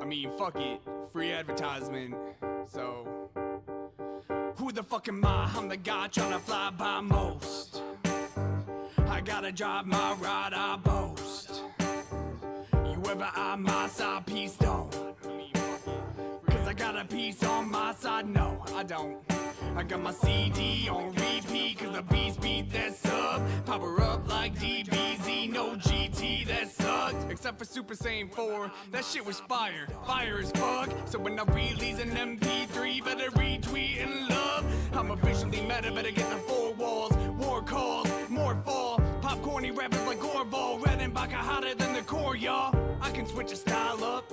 I mean, fuck it, free advertisement, so who the fuck am I? I'm the guy tryna fly by most. I gotta drive my ride, I boast. You ever eye my side, peace don't. Cause I got a piece on my side, no, I don't. I got my CD on repeat, cause the beats beat that sub. Power up like DBZ, no GT, that sucked. Except for Super Saiyan 4, that shit was fire, fire as fuck. So when I release an MP3, better retweet and love. I'm officially meta, better get the four walls. War calls, more fall. Popcorny rappers like Orval, Red and Baka hotter than the core, y'all. I can switch a style up.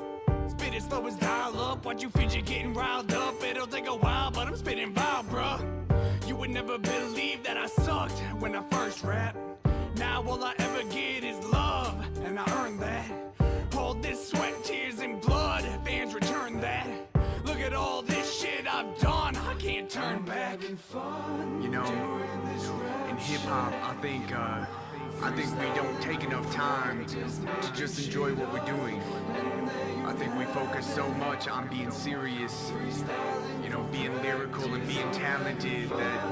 Spit it slow as dial up. Watch you fidget getting riled up. It'll take a while, but I'm spitting vile, bruh. You would never believe that I sucked when I first rap. Now all I ever get is love, and I earned that. All this sweat, tears, and blood, fans return that. Look at all this shit I've done, I can't turn back. You know, in hip-hop, I think we don't take enough time to just enjoy what we're doing. I think we focus so much on being serious, you know, being lyrical and being talented that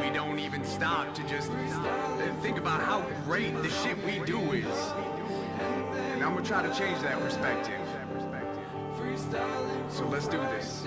we don't even stop to just think about how great the shit we do is. And I'm gonna try to change that perspective. So let's do this.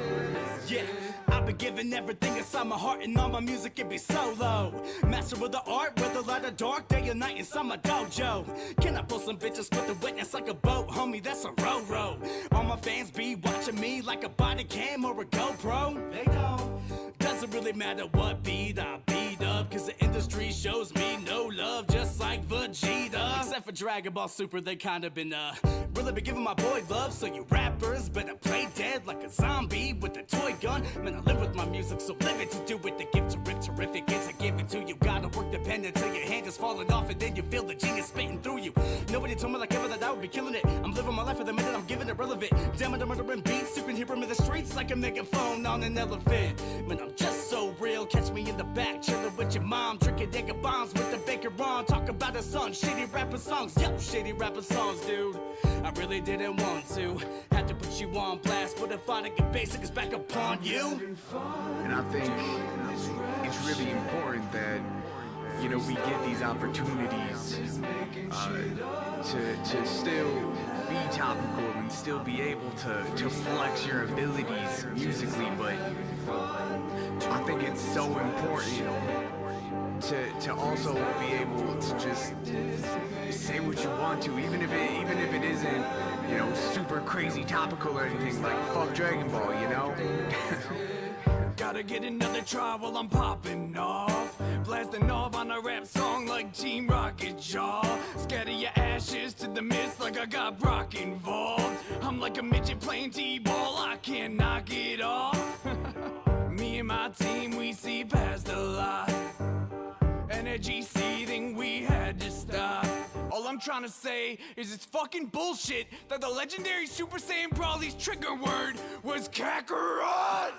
Yeah, I've been giving everything inside my heart, and all my music it be solo. Master of the art, whether light or dark, day or night inside my dojo. Can I pull some bitches with the witness like a boat, homie? That's a row. All my fans be watching me like a body cam or a GoPro. They don't. Doesn't really matter what beat I beat up, cause the industry shows me no love, just like Vegeta. Except for Dragon Ball Super, they kinda been really been giving my boy love. So you rappers better play dead like a zombie with a toy gun. Man, I live with my music, so live it to do it. The gift to rip terrific, it's a given to you. Gotta work the pen until your hand is falling off, and then you feel the genius spitting through you. Nobody told me like ever that I would be killing it. I'm living my life for the minute, I'm giving it relevant. Damn it, I'm murdering beats, you can hear them in the streets like a megaphone on an elephant. Man, I'm just so real, catch me in the back, chilling with your mom, drinking nigga bombs with the baker on. Talk about a son, shitty rapper songs, yup, shitty rapper songs, dude. I really didn't want to, had to put you on blast, but if I didn't get basic, it's back upon you. And I think it's really important that, you know, we get these opportunities to still be topical and still be able to flex your abilities musically, but I think it's so important to also be able to just say what you want to, even if it isn't, you know, super crazy topical or anything, like fuck Dragon Ball, you know? Gotta get another try while I'm popping off. Blasting off on a rap song like Team Rocket Jaw. Scatter your ashes to the mist like I got Brock involved. I'm like a midget playing T-ball, I can't knock it off. Me and my team, we see past a lot. Energy seething, we had to stop. All I'm trying to say is it's fucking bullshit that the legendary Super Saiyan Brawly's trigger word was Kakarot!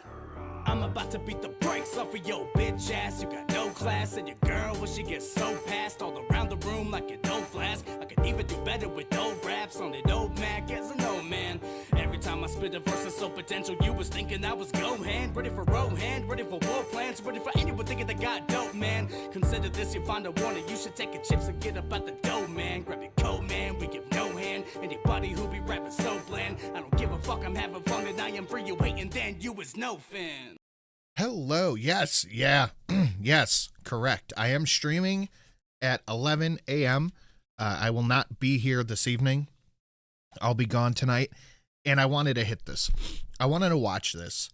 I'm about to beat the brakes off of your bitch ass. You got no class, and your girl, when she gets so passed all around the room like an old flask. I could even do better with old raps on an old Mac as an old man. Every time I spit a verse of so potential, you was thinking I was Gohan. Ready for Rohan, ready for war plans, ready for anyone thinking they got dope, man. Consider this your final warning, you should take your chips and get up out the dough, man. Grab your coat, man, we give no hand. Anybody who be rapping so bland, I don't give a fuck, I'm having fun and I am free. You waiting, then you is no fan. Hello. Yes. Yeah. Yes. Correct. I am streaming at 11 a.m. I will not be here this evening. I'll be gone tonight. And I wanted to hit this. I wanted to watch this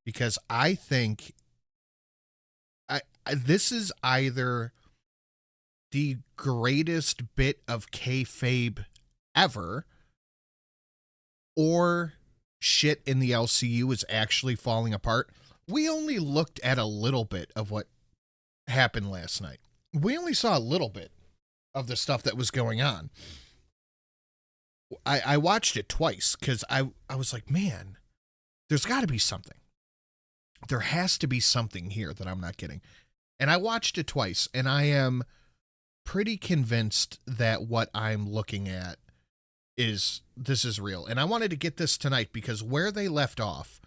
because I think this is either the greatest bit of kayfabe ever, or shit in the LCU is actually falling apart. We only looked at a little bit of what happened last night. We only saw a little bit of the stuff that was going on. I watched it twice because I was like, man, there's got to be something. There has to be something here that I'm not getting. And I watched it twice, and I am pretty convinced that what I'm looking at this is real. And I wanted to get this tonight because where they left off,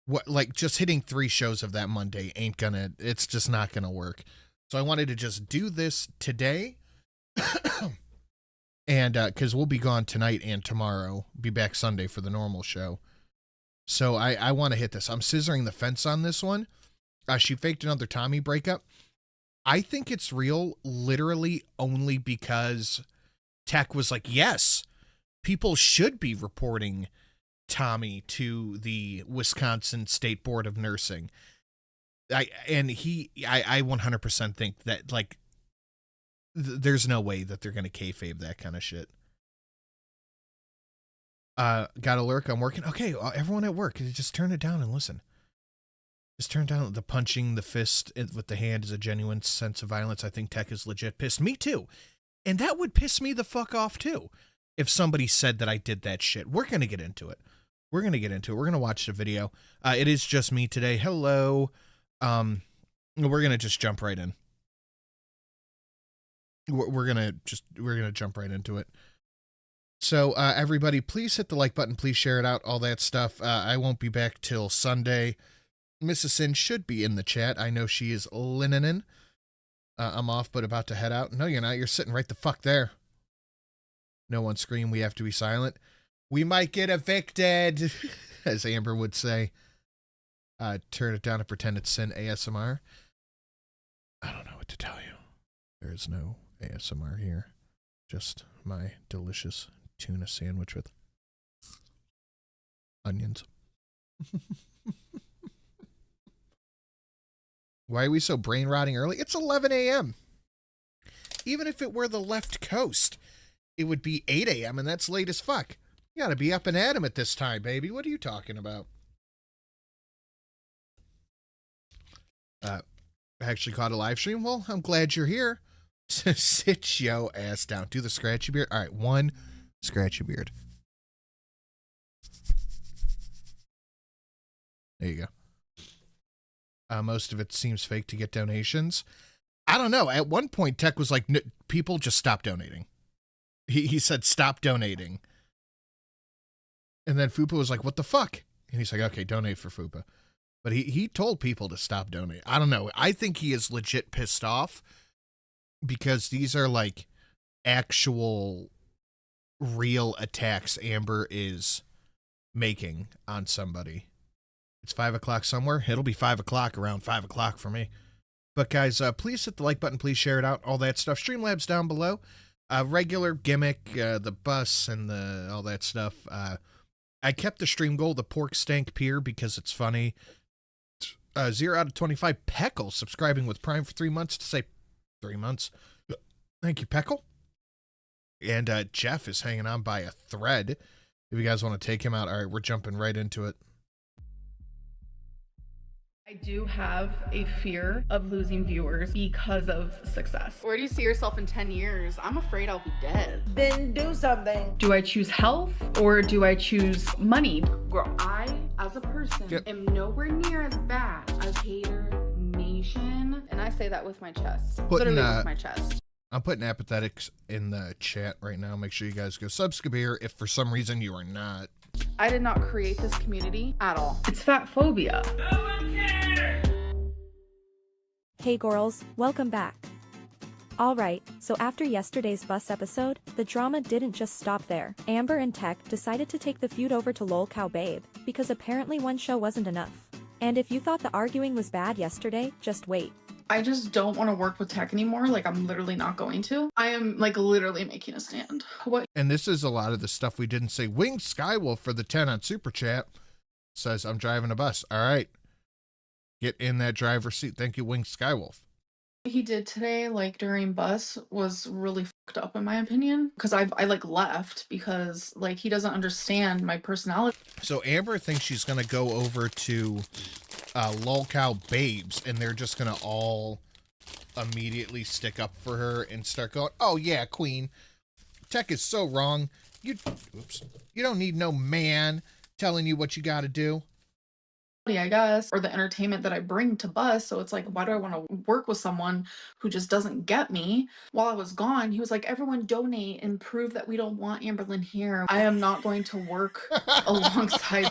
what, like, just hitting 3 shows of that Monday ain't gonna, it's just not gonna work. So I wanted to just do this today. And because we'll be gone tonight and tomorrow, be back Sunday for the normal show. So I want to hit this. I'm scissoring the fence on this one. She faked another Tommy breakup. I think it's real literally only because Tech was like, yes, people should be reporting Tommy to the Wisconsin State Board of Nursing. I 100% think that, like, there's no way that they're going to kayfabe that kind of shit. Got a lurk. I'm working. Okay, everyone at work, just turn it down and listen. Just turn down the punching the fist with the hand is a genuine sense of violence. I think Tech is legit pissed. Me too. And that would piss me the fuck off too. If somebody said that I did that shit. We're going to get into it. We're going to watch the video. It is just me today. Hello. We're going to just jump right in. We're gonna jump right into it. So everybody, please hit the like button, please share it out, all that stuff. I won't be back till Sunday. Mrs. Sin should be in the chat. I know she is linen. I'm off but about to head out. No, you're not. You're sitting right the fuck there. No one scream. We have to be silent. We might get evicted, as Amber would say. Turn it down and pretend it's Sin ASMR. I don't know what to tell you. There is no ASMR here. Just my delicious tuna sandwich with onions. Why are we so brain rotting early? It's 11 a.m. Even if it were the left coast, it would be 8 a.m. and that's late as fuck. You gotta be up and at 'em at this time, baby. What are you talking about? I actually caught a live stream. Well, I'm glad you're here. Sit yo ass down. Do the scratchy beard. All right, one scratchy beard. There you go. Most of it seems fake to get donations. I don't know. At one point, Tech was like, people just stop donating. He said, stop donating. And then Fupa was like, what the fuck? And he's like, okay, donate for Fupa. But he told people to stop donating. I don't know. I think he is legit pissed off because these are like actual real attacks Amber is making on somebody. It's 5 o'clock somewhere. It'll be 5 o'clock, around 5 o'clock for me. But guys, please hit the like button. Please share it out. All that stuff. Streamlabs down below. Regular gimmick, the bus and all that stuff. I kept the stream goal, the pork stank pier, because it's funny. 0 out of 25. Peckle subscribing with Prime for 3 months to say 3 months. Thank you, Peckle. And Jeff is hanging on by a thread. If you guys want to take him out. All right, we're jumping right into it. I do have a fear of losing viewers because of success. Where do you see yourself in 10 years? I'm afraid I'll be dead. Then do something. Do I choose health or do I choose money? Girl, I, as a person, am nowhere near as bad as Hater Nation. And I say that with my chest. Literally with my chest. I'm putting apathetics in the chat right now. Make sure you guys go subscribe if for some reason you are not. I did not create this community at all. It's fat phobia. Hey girls, welcome back. Alright, so after yesterday's bus episode, the drama didn't just stop there. Amber and Tech decided to take the feud over to Lol Cow Babe, because apparently one show wasn't enough. And if you thought the arguing was bad yesterday, just wait. I just don't want to work with Tech anymore. Like, I'm literally not going to. I am, like, literally making a stand. What? And this is a lot of the stuff we didn't say. Wing Skywolf for the 10 on Super Chat says, I'm driving a bus. All right. Get in that driver's seat. Thank you, Wing Skywolf. What he did today, like, during bus was really fucked up, in my opinion. Because I like, left because, like, he doesn't understand my personality. So Amber thinks she's going to go over to Lolcow Babes, and they're just going to all immediately stick up for her and start going, oh, yeah, queen. Tech is so wrong. You don't need no man telling you what you got to do. I guess, or the entertainment that I bring to Bus. So it's like, why do I want to work with someone who just doesn't get me? While I was gone, he was like, everyone donate and prove that we don't want Amberlynn here. I am not going to work alongside.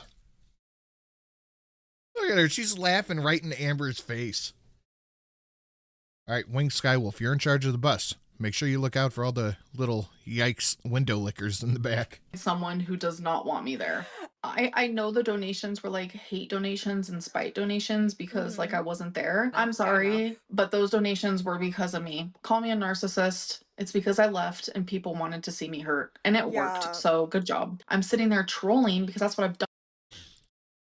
Look at her. She's laughing right in Amber's face. All right, Wing Skywolf, you're in charge of the bus. Make sure you look out for all the little yikes window lickers in the back. Someone who does not want me there. I know the donations were like hate donations and spite donations because like I wasn't there. I'm sorry, but those donations were because of me. Call me a narcissist. It's because I left and people wanted to see me hurt and it worked. So good job. I'm sitting there trolling because that's what I've done.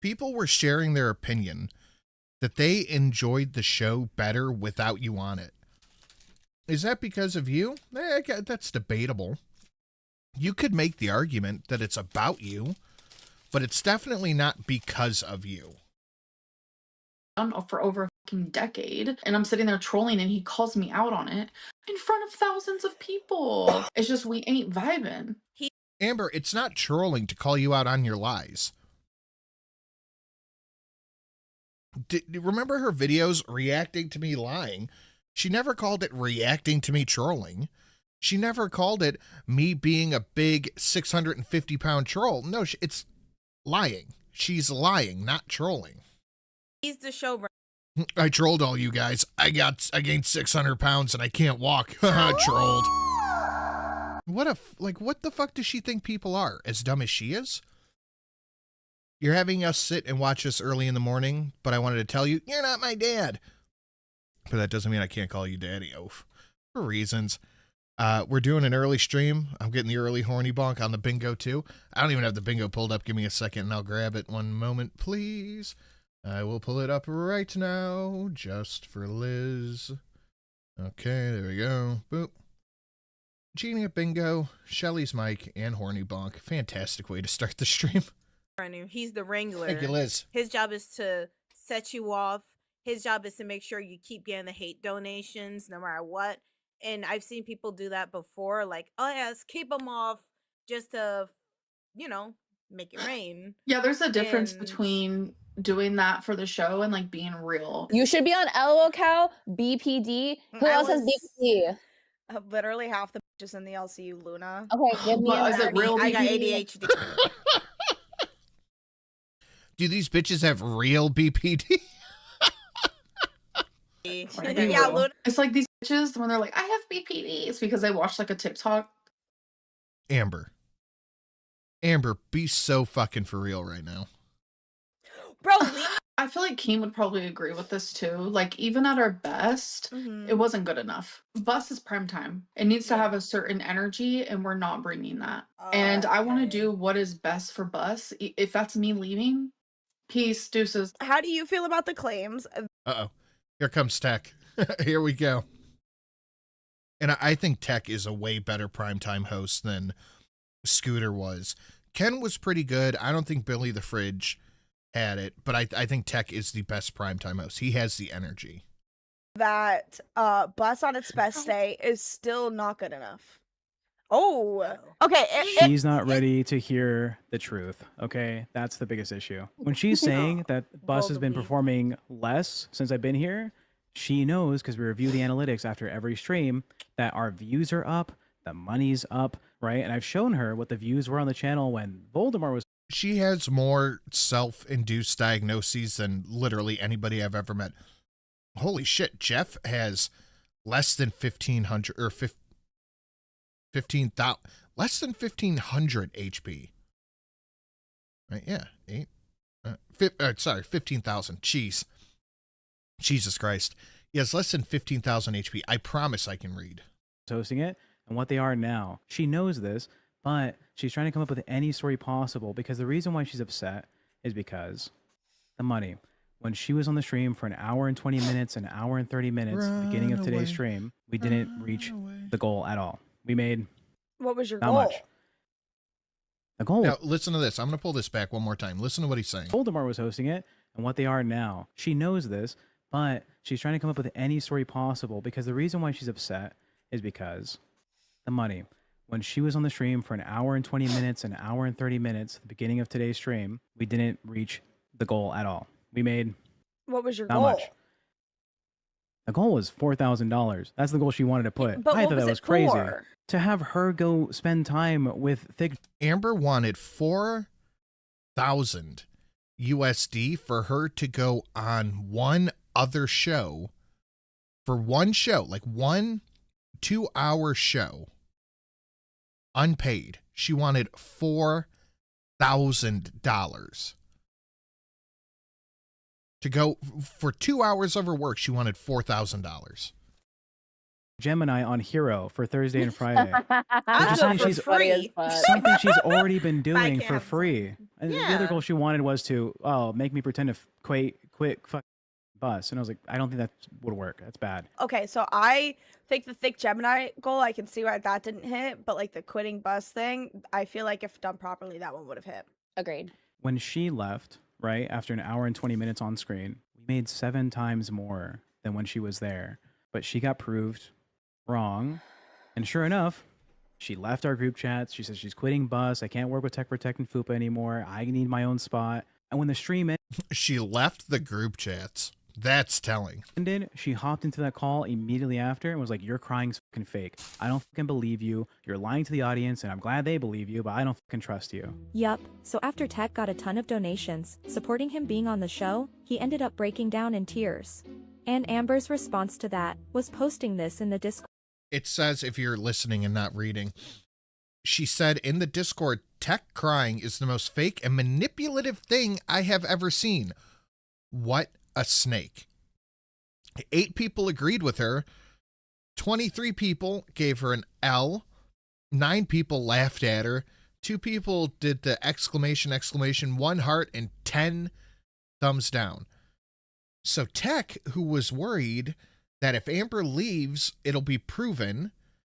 People were sharing their opinion that they enjoyed the show better without you on it. Is that because of you? That's debatable. You could make the argument that it's about you, but it's definitely not because of you. For over a fucking decade, and I'm sitting there trolling and he calls me out on it in front of thousands of people. It's just we ain't vibing. Amber, it's not trolling to call you out on your lies. Remember her videos reacting to me lying? She never called it reacting to me trolling. She never called it me being a big 650-pound troll. No, it's lying. She's lying, not trolling. He's the showrunner. I trolled all you guys. I gained 600 pounds and I can't walk. Trolled. What the fuck does she think people are? As dumb as she is? You're having us sit and watch this early in the morning, but I wanted to tell you, you're not my dad. But that doesn't mean I can't call you daddy, oaf. For reasons. We're doing an early stream. I'm getting the early horny bonk on the bingo too. I don't even have the bingo pulled up. Give me a second and I'll grab it. One moment, please. I will pull it up right now, just for Liz. Okay, there we go. Boop. Genie at bingo, Shelly's mic, and horny bonk. Fantastic way to start the stream. He's the wrangler. Thank you, Liz. His job is to set you off. His job is to make sure you keep getting the hate donations no matter what. And I've seen people do that before, like, oh yes, keep them off just to, make it rain. Yeah, there's a difference between doing that for the show and like being real. You should be on LOL Cow, BPD. Who else has BPD? Literally half the bitches in the LCU, Luna. Okay, give me Is it real I got BPD? ADHD. Do these bitches have real BPD? Yeah, Luna. It's like these bitches when they're like, I have BPD. It's because they watch like a TikTok. Amber, be so fucking for real right now. Bro, I feel like Keem would probably agree with this too. Like, even at our best, it wasn't good enough. Bus is prime time. It needs to have a certain energy, and we're not bringing that. And I want to do what is best for Bus. If that's me leaving, peace, deuces. how do you feel about the claims? Uh-oh. Here comes Tech. Here we go. And I think Tech is a way better primetime host than Scooter was. Ken was pretty good. I don't think Billy the Fridge had it, but I think Tech is the best primetime host. He has the energy. That Bus on its best day is still not good enough. Oh, okay. She's not ready to hear the truth. Okay, that's the biggest issue. When she's saying that Bus has been performing less since I've been here, she knows, because we review the analytics after every stream, that our views are up, the money's up, right? And I've shown her what the views were on the channel when Voldemort was. She has more self-induced diagnoses than literally anybody I've ever met. Holy shit, Jeff has less than 1,500 or 15,000, less than 1,500 HP. Right? Yeah, 15,000. Jeez. Jesus Christ. He has less than 15,000 HP. I promise I can read. Hosting it and what they are now. She knows this, but she's trying to come up with any story possible, because the reason why she's upset is because the money. When she was on the stream for an hour and 20 minutes, an hour and 30 minutes, at the beginning of today's stream, we didn't reach the goal at all. We made What was your not goal? much. The goal. Now, listen to this. I'm going to pull this back one more time. Listen to what he's saying. Voldemort was hosting it and what they are now. She knows this, but she's trying to come up with any story possible, because the reason why she's upset is because the money. When she was on the stream for an hour and 20 minutes, an hour and 30 minutes, at the beginning of today's stream, we didn't reach the goal at all. We made What was your not goal? much. The goal was $4,000. That's the goal she wanted to put. But I what thought was that it was crazy. for? To have her go spend time with thick. Amber wanted 4,000 USD for her to go on one other show, for one show, like 1 2-hour show, unpaid. She wanted $4,000 to go for 2 hours of her work. She wanted $4,000. Gemini on Hero for Thursday and Friday. I'll Which is do something it for she's free. something she's already been doing for can't. free. And the Yeah. other goal she wanted was to make me pretend to quit fuck bus, and I was like, I don't think that would work. That's bad. Okay, so I think the thick Gemini goal, I can see why that didn't hit, but like the quitting bus thing, I feel like if done properly, that one would have hit. Agreed. When she left, right after an hour and 20 minutes on screen, we made 7 times more than when she was there. But she got proved wrong, and sure enough, she left our group chats. She says she's quitting bus. I can't work with Tech Protect and Fupa anymore. I need my own spot. And when the stream She left the group chats. That's telling. ended, she hopped into that call immediately after and was like, "You're crying's fucking fake. I don't fucking believe you. You're lying to the audience, and I'm glad they believe you, but I don't fucking trust you." Yup, so after Tech got a ton of donations, supporting him being on the show, he ended up breaking down in tears. And Amber's response to that was posting this in the Discord. It says, if you're listening and not reading, she said in the Discord, Tech crying is the most fake and manipulative thing I have ever seen. What a snake. 8 people agreed with her. 23 people gave her an L. 9 people laughed at her. 2 people did the exclamation, 1 heart, and 10 thumbs down. So Tech, who was worried that if Amber leaves, it'll be proven,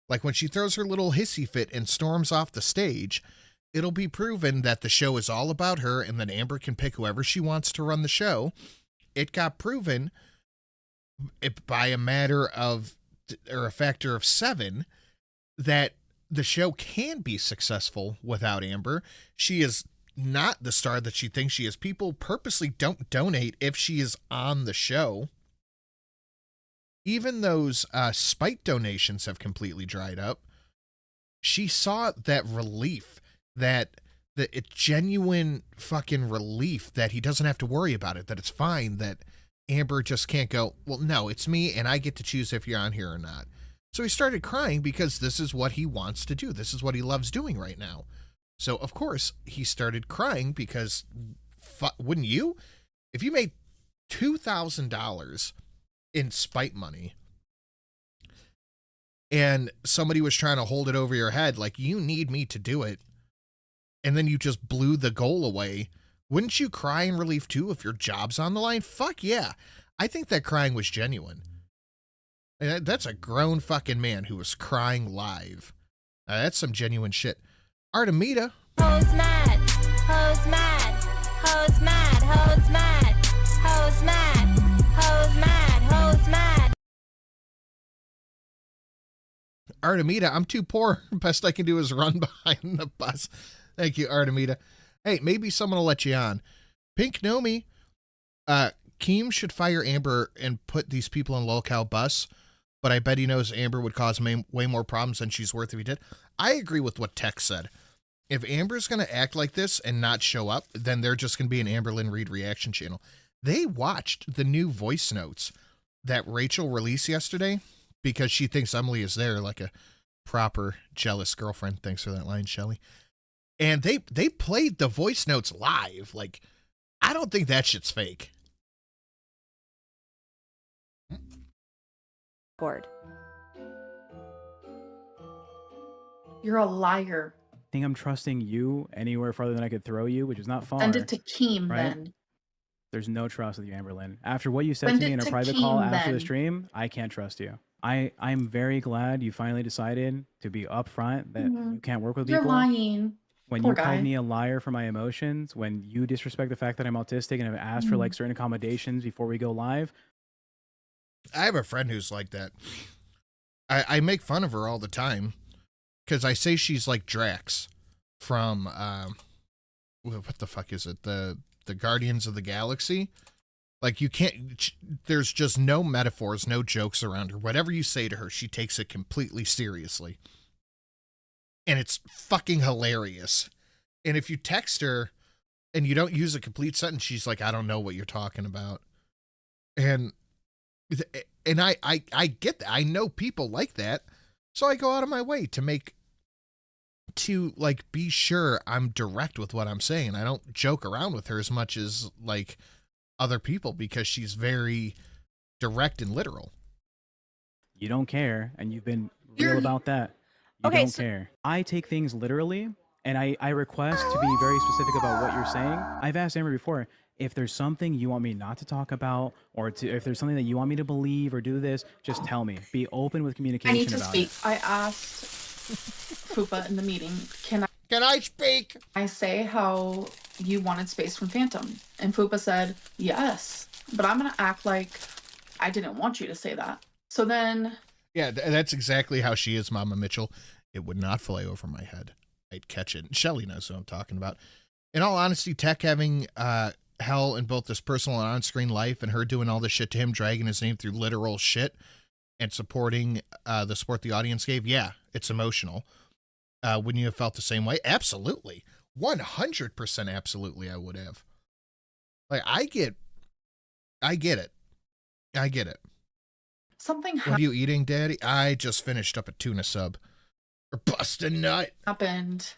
like when she throws her little hissy fit and storms off the stage, it'll be proven that the show is all about her and that Amber can pick whoever she wants to run the show. It got proven by a matter of, or a factor of 7, that the show can be successful without Amber. She is not the star that she thinks she is. People purposely don't donate if she is on the show. Even those spite donations have completely dried up. She saw that relief, that the genuine fucking relief that he doesn't have to worry about it, that it's fine, that Amber just can't go, well, no, it's me and I get to choose if you're on here or not. So he started crying because this is what he wants to do. This is what he loves doing right now. So, of course, he started crying because, wouldn't you? If you made $2,000 in spite money and somebody was trying to hold it over your head, like, you need me to do it, and then you just blew the goal away, wouldn't you cry in relief too if your job's on the line? Fuck yeah. I think that crying was genuine. That's a grown fucking man who was crying live. That's some genuine shit. Artemida. Hoes mad, hoes mad, hoes mad, hoes mad, hoes mad, hoes mad, hoes mad. Artemida, I'm too poor. Best I can do is run behind the bus. Thank you, Artemida. Hey, maybe someone will let you on. Pink Nomi. Keem should fire Amber and put these people in lolcow bus, but I bet he knows Amber would cause way more problems than she's worth if he did. I agree with what Tech said. If Amber's going to act like this and not show up, then they're just going to be an Amberlynn Reid reaction channel. They watched the new voice notes that Rachel released yesterday because she thinks Emily is there like a proper jealous girlfriend. Thanks for that line, Shelly. And they played the voice notes live. Like, I don't think that shit's fake. You're a liar. I think I'm trusting you anywhere farther than I could throw you, which is not far. Send it to Keem right? then. There's no trust with you, Amberlynn. After what you said Send to me it in a to private call Keem after the then. stream, I can't trust you. I'm very glad you finally decided to be upfront that Mhm. you can't work with You're people. lying. When Poor you guy. called me a liar for my emotions, when you disrespect the fact that I'm autistic and have asked for like certain accommodations before we go live. I have a friend who's like that. I make fun of her all the time because I say she's like Drax from what the fuck is it? The Guardians of the Galaxy. Like, you can't, there's just no metaphors, no jokes around her. Whatever you say to her, she takes it completely seriously. And it's fucking hilarious. And if you text her and you don't use a complete sentence, she's like, I don't know what you're talking about. And I get that. I know people like that. So I go out of my way to like be sure I'm direct with what I'm saying. I don't joke around with her as much as like other people because she's very direct and literal. You don't care, and you've been real about that. You don't care. I take things literally, and I request to be very specific about what you're saying. I've asked Amber before, if there's something you want me not to talk about, or if there's something that you want me to believe or do this, just tell me. Be open with communication I need to about speak. it. I asked Fupa in the meeting, can I speak? I say how you wanted space from Phantom? And Fupa said, yes, but I'm going to act like I didn't want you to say that. So then... Yeah, that's exactly how she is, Mama Mitchell. It would not fly over my head. I'd catch it. Shelly knows what I'm talking about. In all honesty, Tech having hell in both this personal and on-screen life and her doing all this shit to him, dragging his name through literal shit and supporting the support the audience gave, yeah, it's emotional. Wouldn't you have felt the same way? Absolutely. 100% absolutely I would have. Like, I get it. I get it. Something What are you eating, Daddy? I just finished up a tuna sub. Or bust a nut. happened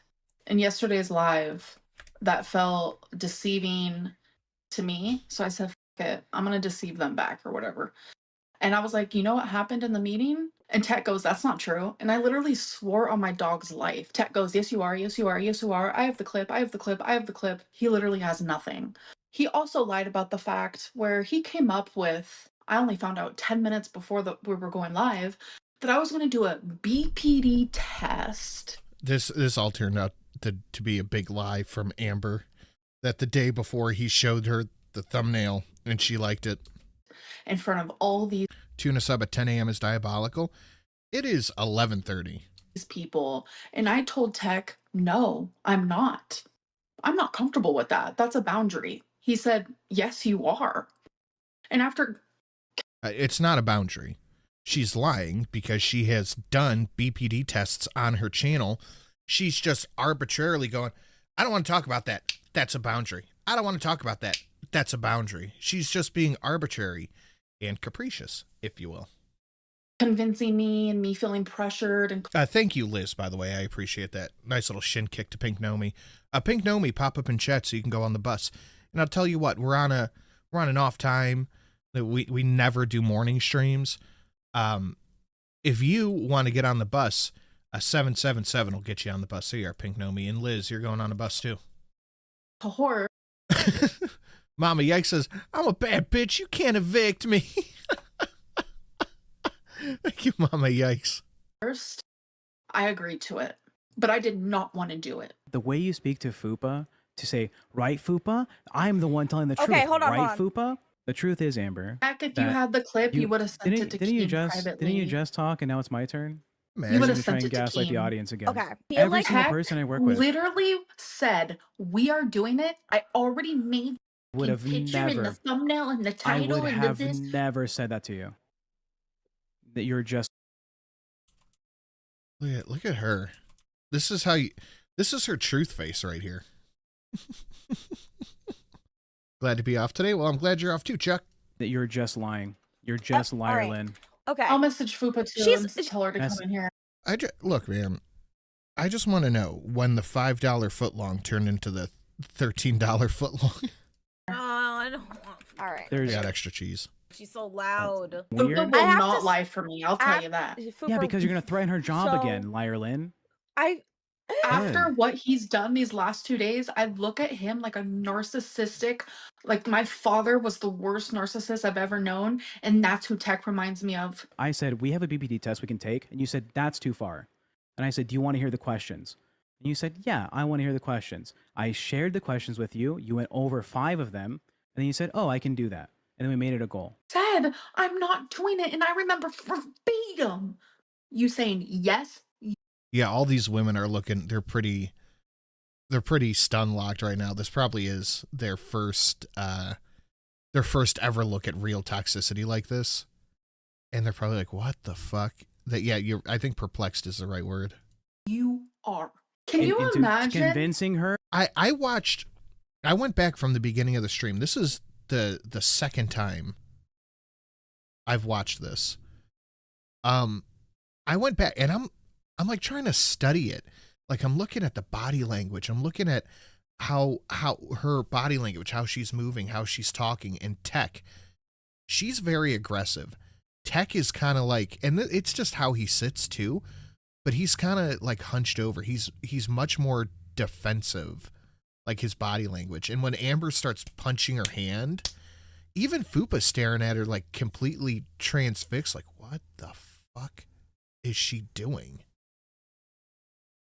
in yesterday's live that felt deceiving to me. So I said, fuck it, I'm going to deceive them back or whatever. And I was like, you know what happened in the meeting? And Tech goes, that's not true. And I literally swore on my dog's life. Tech goes, yes, you are. Yes, you are. Yes, you are. I have the clip. I have the clip. I have the clip. He literally has nothing. He also lied about the fact where he came up with, I only found out 10 minutes before we were going live, that I was going to do a BPD test. This all turned out to be a big lie from Amber. That the day before he showed her the thumbnail and she liked it. In front of all these Tuna sub at 10 a.m. is diabolical. It is 11:30. people. And I told Tech, no, I'm not. I'm not comfortable with that. That's a boundary. He said, yes, you are. And after... It's not a boundary. She's lying because she has done BPD tests on her channel. She's just arbitrarily going, I don't want to talk about that. That's a boundary. I don't want to talk about that. That's a boundary. She's just being arbitrary and capricious, if you will. Convincing me and me feeling pressured. And thank you, Liz, by the way. I appreciate that. Nice little shin kick to Pink Nomi. Pink Nomi, pop up in chat so you can go on the bus. And I'll tell you what, we're on an off time. We never do morning streams. If you want to get on the bus, a 777 will get you on the bus. So you are, Pink Nomi. And Liz, you're going on a bus too. Horror. Mama Yike says, I'm a bad bitch. You can't evict me. Thank you, Mama Yikes. First, I agreed to it, but I did not want to do it. The way you speak to Fupa, to say, right, Fupa? I'm the one telling the truth. Okay, hold on, right, hold Fupa? The truth is, Amber. Heck, if you had the clip, you would have sent it to Keem privately. Didn't you just talk and now it's my turn? Man, You would I'm have trying sent to it to gaslight the Keem. audience again. Okay. Every single person I work with literally said, we are doing it. I already made would the have picture and the never. thumbnail and the I title would and the have this. never said that to you. That you're just. Look at her. This is her truth face right here. Glad to be off today. Well, I'm glad you're off too, Chuck. That you're just lying. You're just liar, Lynn. Okay. I'll message Fupa too and tell her to come in here. Look, man. I just want to know when the $5 footlong turned into the $13 footlong. Oh, I don't want. All right. I got extra cheese. She's so loud. Weird. Fupa will not lie for me. I'll tell you that. Yeah, because you're gonna threaten her job So- again, liar, Lynn. After what he's done these last 2 days, I look at him like a narcissistic, like my father was the worst narcissist I've ever known, and that's who Tech reminds me of. I said, we have a BPD test we can take. And you said, that's too far. And I said, do you want to hear the questions? And you said, yeah, I want to hear the questions. I shared the questions with you. You went over 5 of them. And then you said, oh, I can do that. And then we made it a goal. Said, I'm not doing it, and I remember verbatim you saying yes. Yeah, all these women are looking, they're pretty stun locked right now. This probably is their first their first ever look at real toxicity like this. And they're probably like, what the fuck? I think perplexed is the right word. You are. Can you Into imagine? convincing her? I went back from the beginning of the stream. This is the second time I've watched this. I went back and I'm like trying to study it. Like I'm looking at the body language. I'm looking at how her body language, how she's moving, how she's talking. And Tech, she's very aggressive. Tech is kind of like, and it's just how he sits too, but he's kind of like hunched over. He's much more defensive, like his body language. And when Amber starts punching her hand, even Fupa staring at her like completely transfixed, like what the fuck is she doing?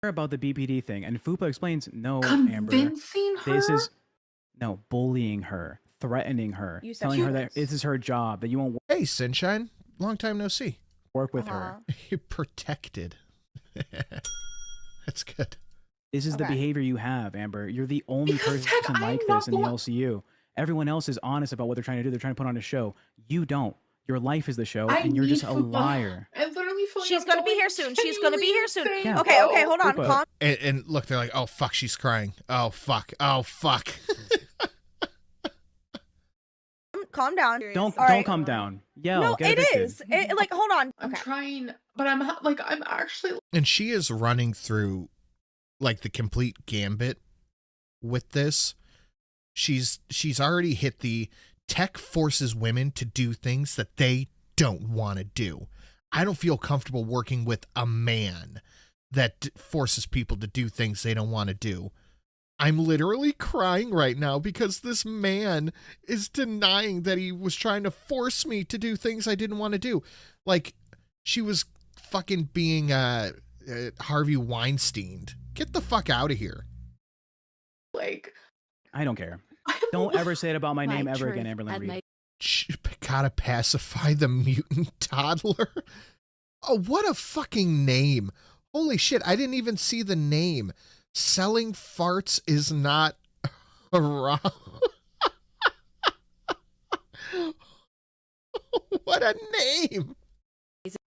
About the BPD thing, and Fupa explains, no, Amber, Convincing her? this is bullying her, threatening her, You said telling she her that was. this is her job, that you won't Hey, Sunshine, long time no see. work with her. You're protected. That's good. This is the Okay. behavior you have, Amber. You're the only Because, person Tech, I'm like not this in the going- LCU. Everyone else is honest about what they're trying to do. They're trying to put on a show. You don't. Your life is the show, I and you're just need a Fupa. liar. I literally feel like She's I'm gonna be going here soon. She's gonna be here soon. genuinely Yeah. Okay, insane. hold on. Fupa. Calm, And look, they're like, oh fuck, she's crying. Oh fuck. Oh fuck. calm down. Don't All right. calm down. Yell. No, get it evicted. is. Like, hold on. I'm Okay. trying, but I'm actually. And she is running through like the complete gambit with this. She's already hit the Tech forces women to do things that they don't want to do. I don't feel comfortable working with a man that forces people to do things they don't want to do. I'm literally crying right now because this man is denying that he was trying to force me to do things I didn't want to do. Like, she was fucking being Harvey Weinstein. Get the fuck out of here. Like, I don't care. Don't ever say it about my name ever again, Amberlynn Reid. Gotta pacify the mutant toddler. Oh, what a fucking name. Holy shit, I didn't even see the name. Selling farts is not wrong. What a name.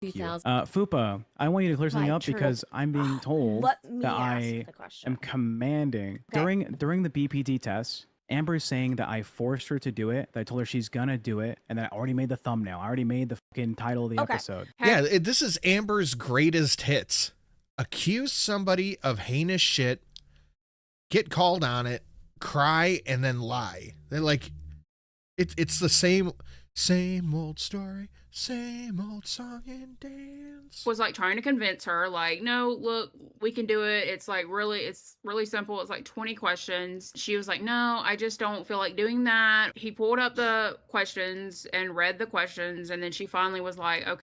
Fupa, I want you to clear something My up because I'm being told Let me that ask I the question. am commanding. During the BPD test, Amber is saying that I forced her to do it, that I told her she's gonna do it, and that I already made the thumbnail. I already made the fucking title of the episode. Yeah, this is Amber's greatest hits. Accuse somebody of heinous shit, get called on it, cry, and then lie. They're like, it's the same old story, same old song and dance. Was like trying to convince her, like, no, look, we can do it. It's really simple. It's like 20 questions. She was like, no, I just don't feel like doing that. He pulled up the questions and read the questions, and then she finally was like, okay.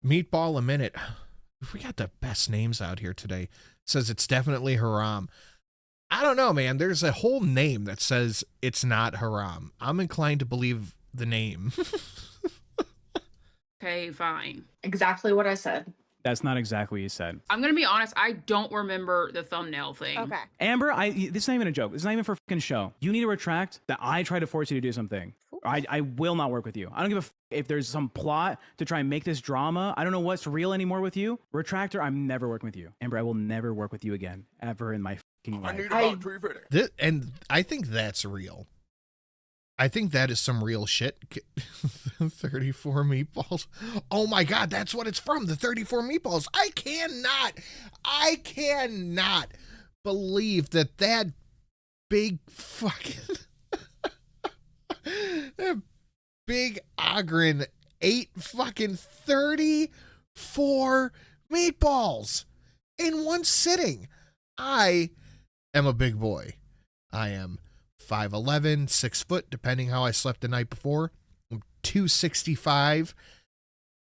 Meatball a minute. We got the best names out here today. Says it's definitely Haram. I don't know, man. There's a whole name that says it's not Haram. I'm inclined to believe the name. Okay, fine. Exactly what I said. That's not exactly what you said. I'm gonna be honest, I don't remember the thumbnail thing. Okay. Amber, this is not even a joke. This is not even for fucking show. You need to retract that I tried to force you to do something. I will not work with you. I don't give a if there's some plot to try and make this drama. I don't know what's real anymore with you. Retractor, I'm never working with you. Amber, I will never work with you again, ever in my fucking life. And I think that's real. I think that is some real shit. 34 meatballs. Oh my God, that's what it's from. The 34 meatballs. I cannot believe that big fucking that big Ogren ate fucking 34 meatballs in one sitting. I am a big boy. I am 5'11", 6 foot, depending how I slept the night before. I'm 265.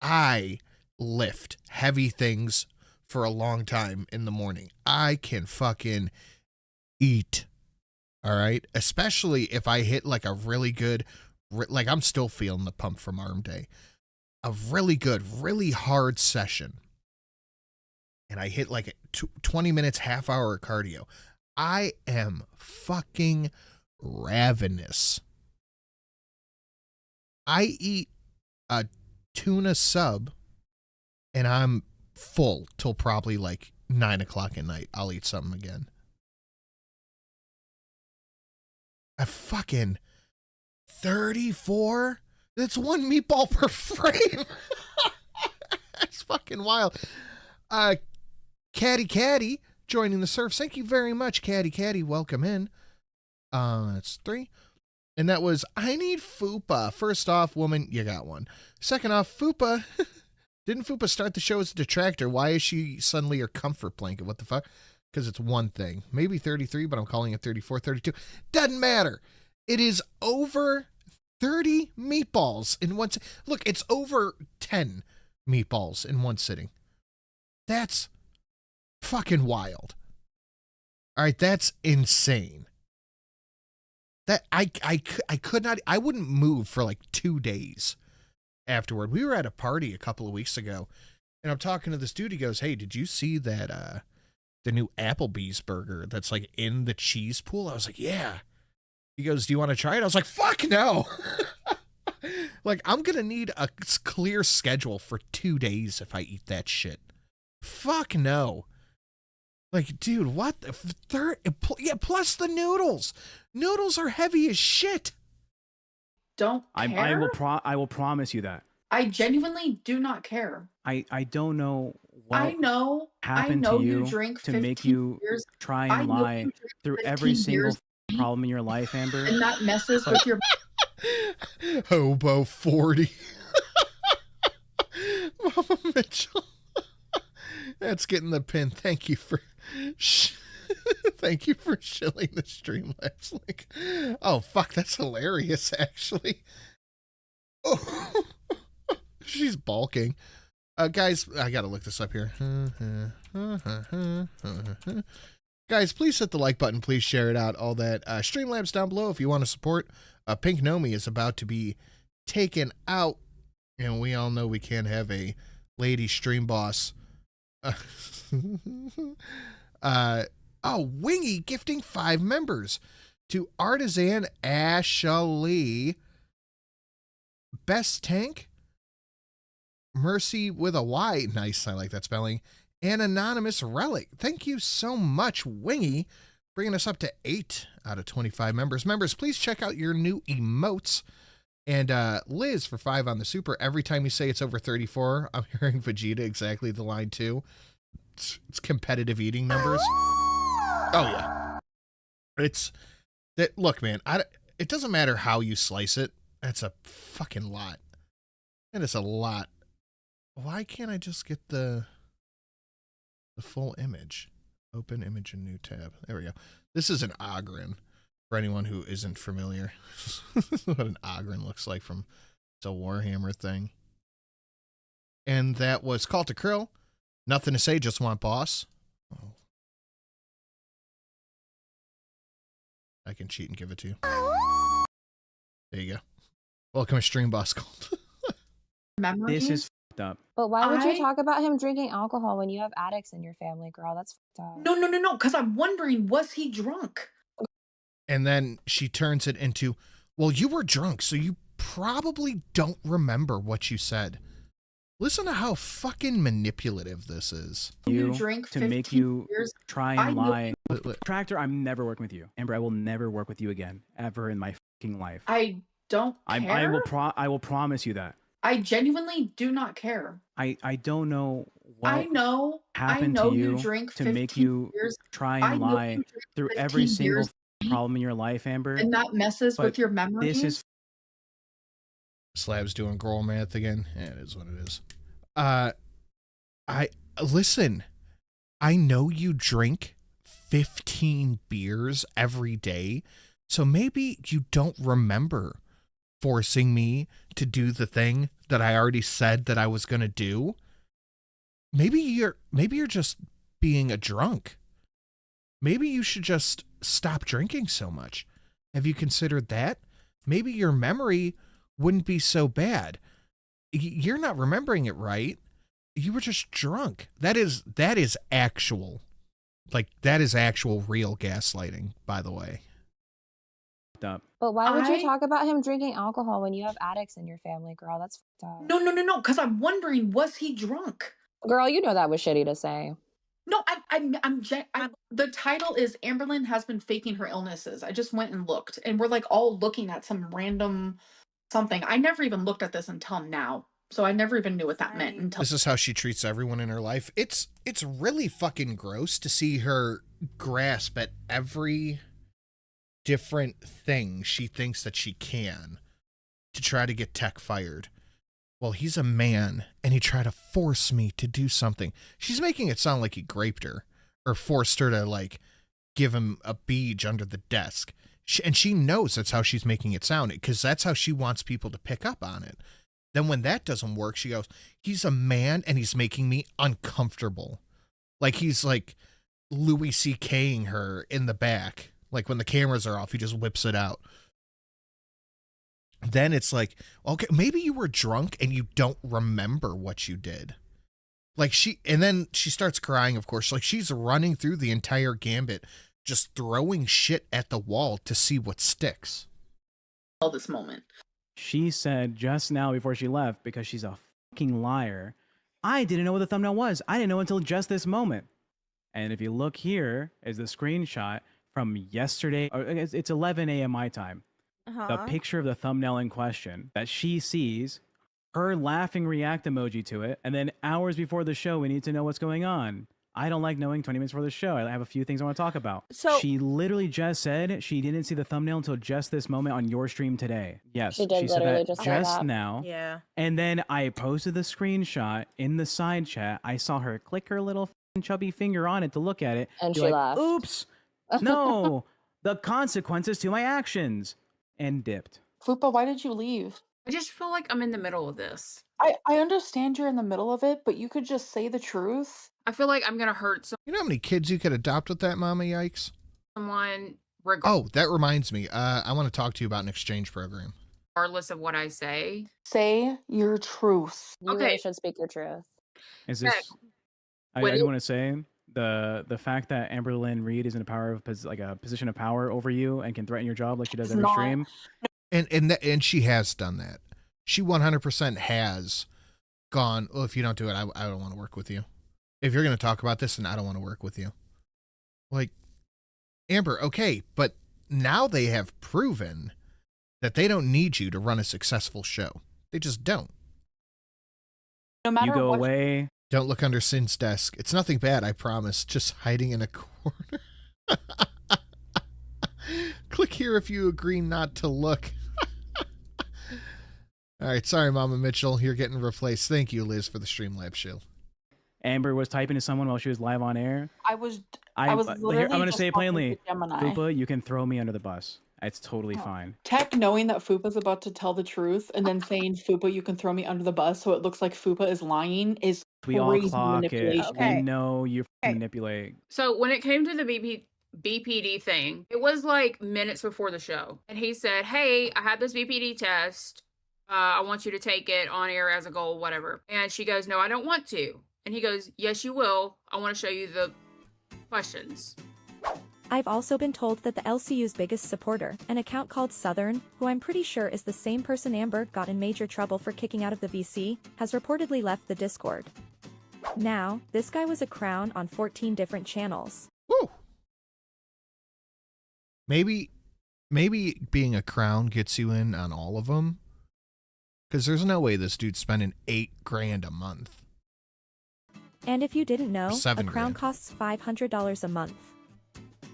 I lift heavy things for a long time in the morning. I can fucking eat. All right? Especially if I hit like a really good, like I'm still feeling the pump from arm day. A really good, really hard session. And I hit like 20 minutes, half hour of cardio. I am fucking ravenous. I eat a tuna sub and I'm full till probably like 9 o'clock at night. I'll eat something again. A fucking 34? That's one meatball per frame. That's fucking wild. Caddy joining the surf. Thank you very much, Caddy. Welcome in. That's 3. And that was, I need Fupa. First off, woman, you got one. Second off, Fupa. Didn't Fupa start the show as a detractor? Why is she suddenly your comfort blanket? What the fuck? Because it's one thing. Maybe 33, but I'm calling it 34, 32. Doesn't matter. It is over 30 meatballs in one. Look, it's over 10 meatballs in one sitting. That's fucking wild. All right, that's insane. That I could not. I wouldn't move for like 2 days afterward. We were at a party a couple of weeks ago, and I'm talking to this dude. He goes, "Hey, did you see that the new Applebee's burger that's like in the cheese pool?" I was like, "Yeah." He goes, "Do you want to try it?" I was like, "Fuck no." Like, I'm gonna need a clear schedule for 2 days if I eat that shit. Fuck no. Like, dude, what the yeah, plus the noodles. Noodles are heavy as shit. Don't care. I will promise you that. I genuinely do not care. I don't know what I know you drink to make you beers. try and lie through every single problem in your life, Amber. And that messes with your Hobo 40. Mama Mitchell. That's getting the pin. Thank you for thank you for shilling the Streamlabs link. Oh fuck, that's hilarious actually. Oh, she's bulking. Guys, I gotta look this up here. Guys, please hit the like button. Please share it out. All that. Streamlabs down below if you want to support. Pink Nomi is about to be taken out, and we all know we can't have a lady stream boss. Wingy gifting 5 members to Artisan Ashley, Best Tank, Mercy with a Y, nice, I like that spelling, and Anonymous Relic. Thank you so much, Wingy, bringing us up to 8 out of 25 members. Members, please check out your new emotes. And Liz for 5 on the super. Every time you say it's over 34, I'm hearing Vegeta exactly the line too. It's competitive eating numbers. Oh yeah. It's that. Look, man. It doesn't matter how you slice it. That's a fucking lot. That is a lot. Why can't I just get the full image? Open image in new tab. There we go. This is an Ogren. For anyone who isn't familiar, what an Ogren looks like from it's a Warhammer thing. And that was Call to Krill. Nothing to say, just want boss. Oh. I can cheat and give it to you. There you go. Welcome to Stream Boss Cult. This is fucked up. But why would you talk about him drinking alcohol when you have addicts in your family, girl? That's fucked up. No, because I'm wondering, was he drunk? And then she turns it into, well, you were drunk, so you probably don't remember what you said. Listen to how fucking manipulative this is. You drink to make you beers. try and lie. Tractor, I'm never working with you. Amber, I will never work with you again, ever in my fucking life. I don't care. I will promise you that. I genuinely do not care. I don't know what happened to you drink to make you beers. try and lie through every single problem in your life, Amber. And that messes with your memory. This is Slab's doing girl math again. Yeah, it is what it is. Listen, I know you drink 15 beers every day, so maybe you don't remember forcing me to do the thing that I already said that I was going to do. Maybe you're just being a drunk. Maybe you should just stop drinking so much. Have you considered that? Maybe your memory wouldn't be so bad. You're not remembering it right. You were just drunk. That is actual real gaslighting, by the way. up. But why would I- you talk about him drinking alcohol when you have addicts in your family, girl? That's fucked up. No, because I'm wondering, was he drunk? Girl, you know that was shitty to say. No, the title is Amberlynn has been faking her illnesses. I just went and looked, and we're like all looking at some random something. I never even looked at this until now, so I never even knew what that meant until. This is how she treats everyone in her life. It's really fucking gross to see her grasp at every different thing she thinks that she can to try to get Tech fired. Well, he's a man, and he tried to force me to do something. She's making it sound like he raped her, or forced her to, like, give him a beach under the desk. And she knows that's how she's making it sound, because that's how she wants people to pick up on it. Then when that doesn't work, she goes, he's a man, and he's making me uncomfortable. Like, he's, like, Louis C.K.ing her in the back. Like, when the cameras are off, he just whips it out. Then it's like, okay, maybe you were drunk and you don't remember what you did. Like and then she starts crying, of course. Like she's running through the entire gambit, just throwing shit at the wall to see what sticks. All this moment. She said just now before she left, because she's a fucking liar, I didn't know what the thumbnail was. I didn't know until just this moment. And if you look here is the screenshot from yesterday. It's 11 a.m. my time. The picture of the thumbnail in question that she sees, her laughing react emoji to it, and then hours before the show, we need to know what's going on. I don't like knowing 20 minutes before the show. I have a few things I want to talk about. So she literally just said she didn't see the thumbnail until just this moment on your stream today. Yes, She did said literally that just say just that. now. Yeah. And then I posted the screenshot in the side chat. I saw her click her little chubby finger on it to look at it. And be she like, laughed. Oops, no, the consequences to my actions, and dipped. Fupa, why did you leave? I just feel like I'm in the middle of this. I understand you're in the middle of it, but you could just say the truth. I feel like I'm gonna hurt You know how many kids you could adopt with that, Mama Yikes? someone Oh, that reminds me. I want to talk to you about an exchange program. regardless of what I say. Say your truth. You really should speak your truth. Is this? I Would do it- want to say the fact that Amberlynn Reid is in a position of power over you and can threaten your job like she does It's every not. stream. And she has done that. She 100% has gone, oh, if you don't do it, I don't want to work with you. If you're going to talk about this, then I don't want to work with you. Like, Amber, okay, but now they have proven that they don't need you to run a successful show. They just don't. No matter You go what away. Don't look under Sin's desk. It's nothing bad, I promise. Just hiding in a corner. Click here if you agree not to look. All right, sorry, Mama Mitchell. You're getting replaced. Thank you, Liz, for the Streamlabs shield. Amber was typing to someone while she was live on air. I was Here, literally I'm going to just say it talking to plainly. Gemini. Fupa, you can throw me under the bus. It's totally fine. Tech knowing that Fupa's about to tell the truth and then saying, Fupa, you can throw me under the bus so it looks like Fupa is lying is We all crazy clock it. manipulation. We know you manipulate. So when it came to the BPD thing, it was like minutes before the show. And he said, hey, I had this BPD test. I want you to take it on air as a goal, whatever. And she goes, no, I don't want to. And he goes, yes, you will. I want to show you the questions. I've also been told that the LCU's biggest supporter, an account called Southern, who I'm pretty sure is the same person Amber got in major trouble for kicking out of the VC, has reportedly left the Discord. Now, this guy was a crown on 14 different channels. Woo! Maybe being a crown gets you in on all of them. Because there's no way this dude's spending $8,000 a month. And if you didn't know, a $7 crown grand. costs $500 a month.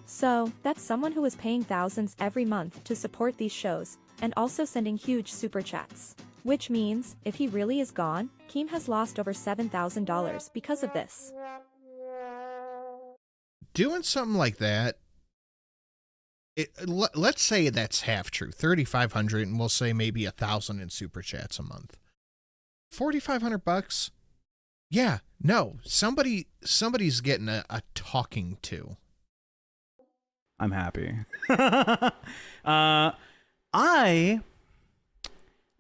So, that's someone who is paying thousands every month to support these shows, and also sending huge super chats. Which means, if he really is gone, Keem has lost over $7,000 because of this. Doing something like that, let's say that's half true, 3,500, and we'll say maybe 1,000 in super chats a month. $4,500. Yeah, no, somebody's getting a talking to. I'm happy. I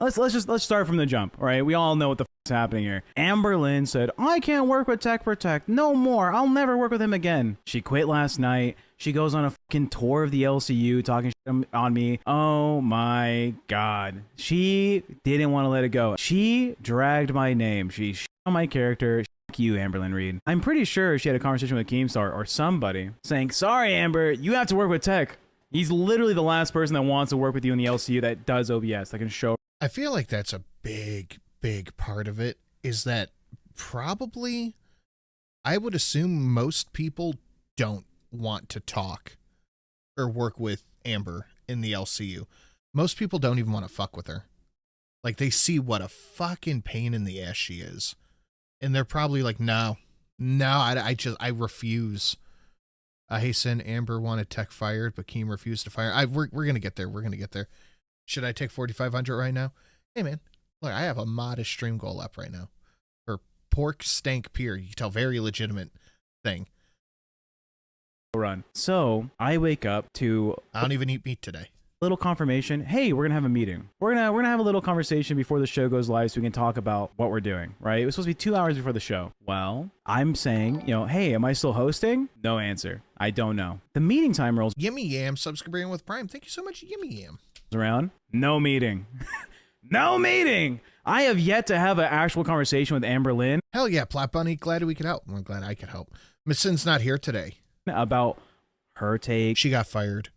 Let's start from the jump. All right, we all know what the is happening here. Amberlynn said, I can't work with Tech Protect no more. I'll never work with him again. She quit last night. She goes on a fucking tour of the LCU talking shit on me. Oh my god. She didn't want to let it go. She dragged my name. She shit on my character. Fuck you, Amberlynn Reid. I'm pretty sure she had a conversation with Keemstar or somebody saying, sorry, Amber, you have to work with Tech. He's literally the last person that wants to work with you in the LCU that does OBS, that can show. I feel like that's a big part of it, is that probably, I would assume most people don't want to talk or work with Amber in the LCU. Most people don't even want to fuck with her. Like, they see what a fucking pain in the ass she is. And they're probably like, no, I refuse. Hey, Sin, Amber wanted Tech fired, but Keem refused to fire. We're going to get there. We're going to get there. Should I take 4,500 right now? Hey, man, look, I have a modest stream goal up right now. For Pork Stank Pier. You can tell, very legitimate thing. Run. So I wake up to, I don't even eat meat today. Little confirmation. Hey, we're gonna have a meeting. We're gonna have a little conversation before the show goes live so we can talk about what we're doing, right? It was supposed to be 2 hours before the show. Well, I'm saying, hey, am I still hosting? No answer. I don't know. The meeting time rolls Yimmy Yam subscribing with Prime. Thank you so much, Yimmy Yam. Around. No meeting. No meeting. I have yet to have an actual conversation with Amberlynn. Hell yeah, Plot Bunny. Glad we could help. I'm glad I could help. Miss Sin's not here today. About her take. She got fired.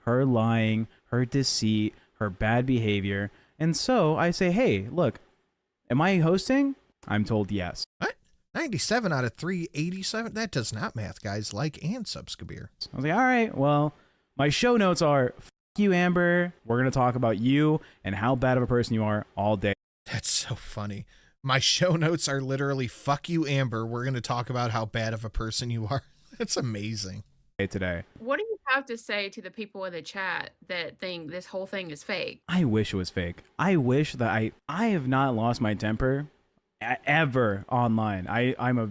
Her lying, her deceit, her bad behavior. And so I say, hey, look, am I hosting? I'm told yes. What? 97 out of 387? That does not math, guys. Like and subscribe. I was like, all right, well, my show notes are, F you, Amber. We're going to talk about you and how bad of a person you are all day. That's so funny. My show notes are literally, fuck you, Amber. We're going to talk about how bad of a person you are. That's amazing. Today. What do you have to say to the people in the chat that think this whole thing is fake? I wish it was fake. I wish that I have not lost my temper ever online. I'm a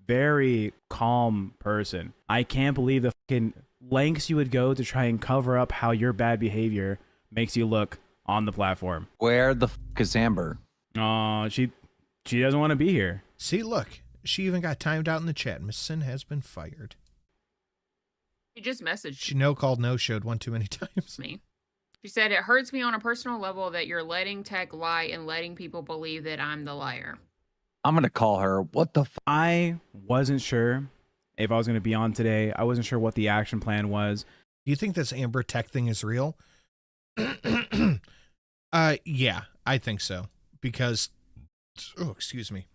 very calm person. I can't believe the fucking lengths you would go to try and cover up how your bad behavior makes you look on the platform. Where the fuck is Amber? She doesn't want to be here. See, look, she even got timed out in the chat. Miss Sin has been fired. She just messaged She no-called, no-showed one too many times. me. She said, it hurts me on a personal level that you're letting Tech lie and letting people believe that I'm the liar. I'm going to call her. What the fuck? I wasn't sure if I was going to be on today. I wasn't sure what the action plan was. Do you think this Amber Tech thing is real? Yeah, I think so. Because, excuse me.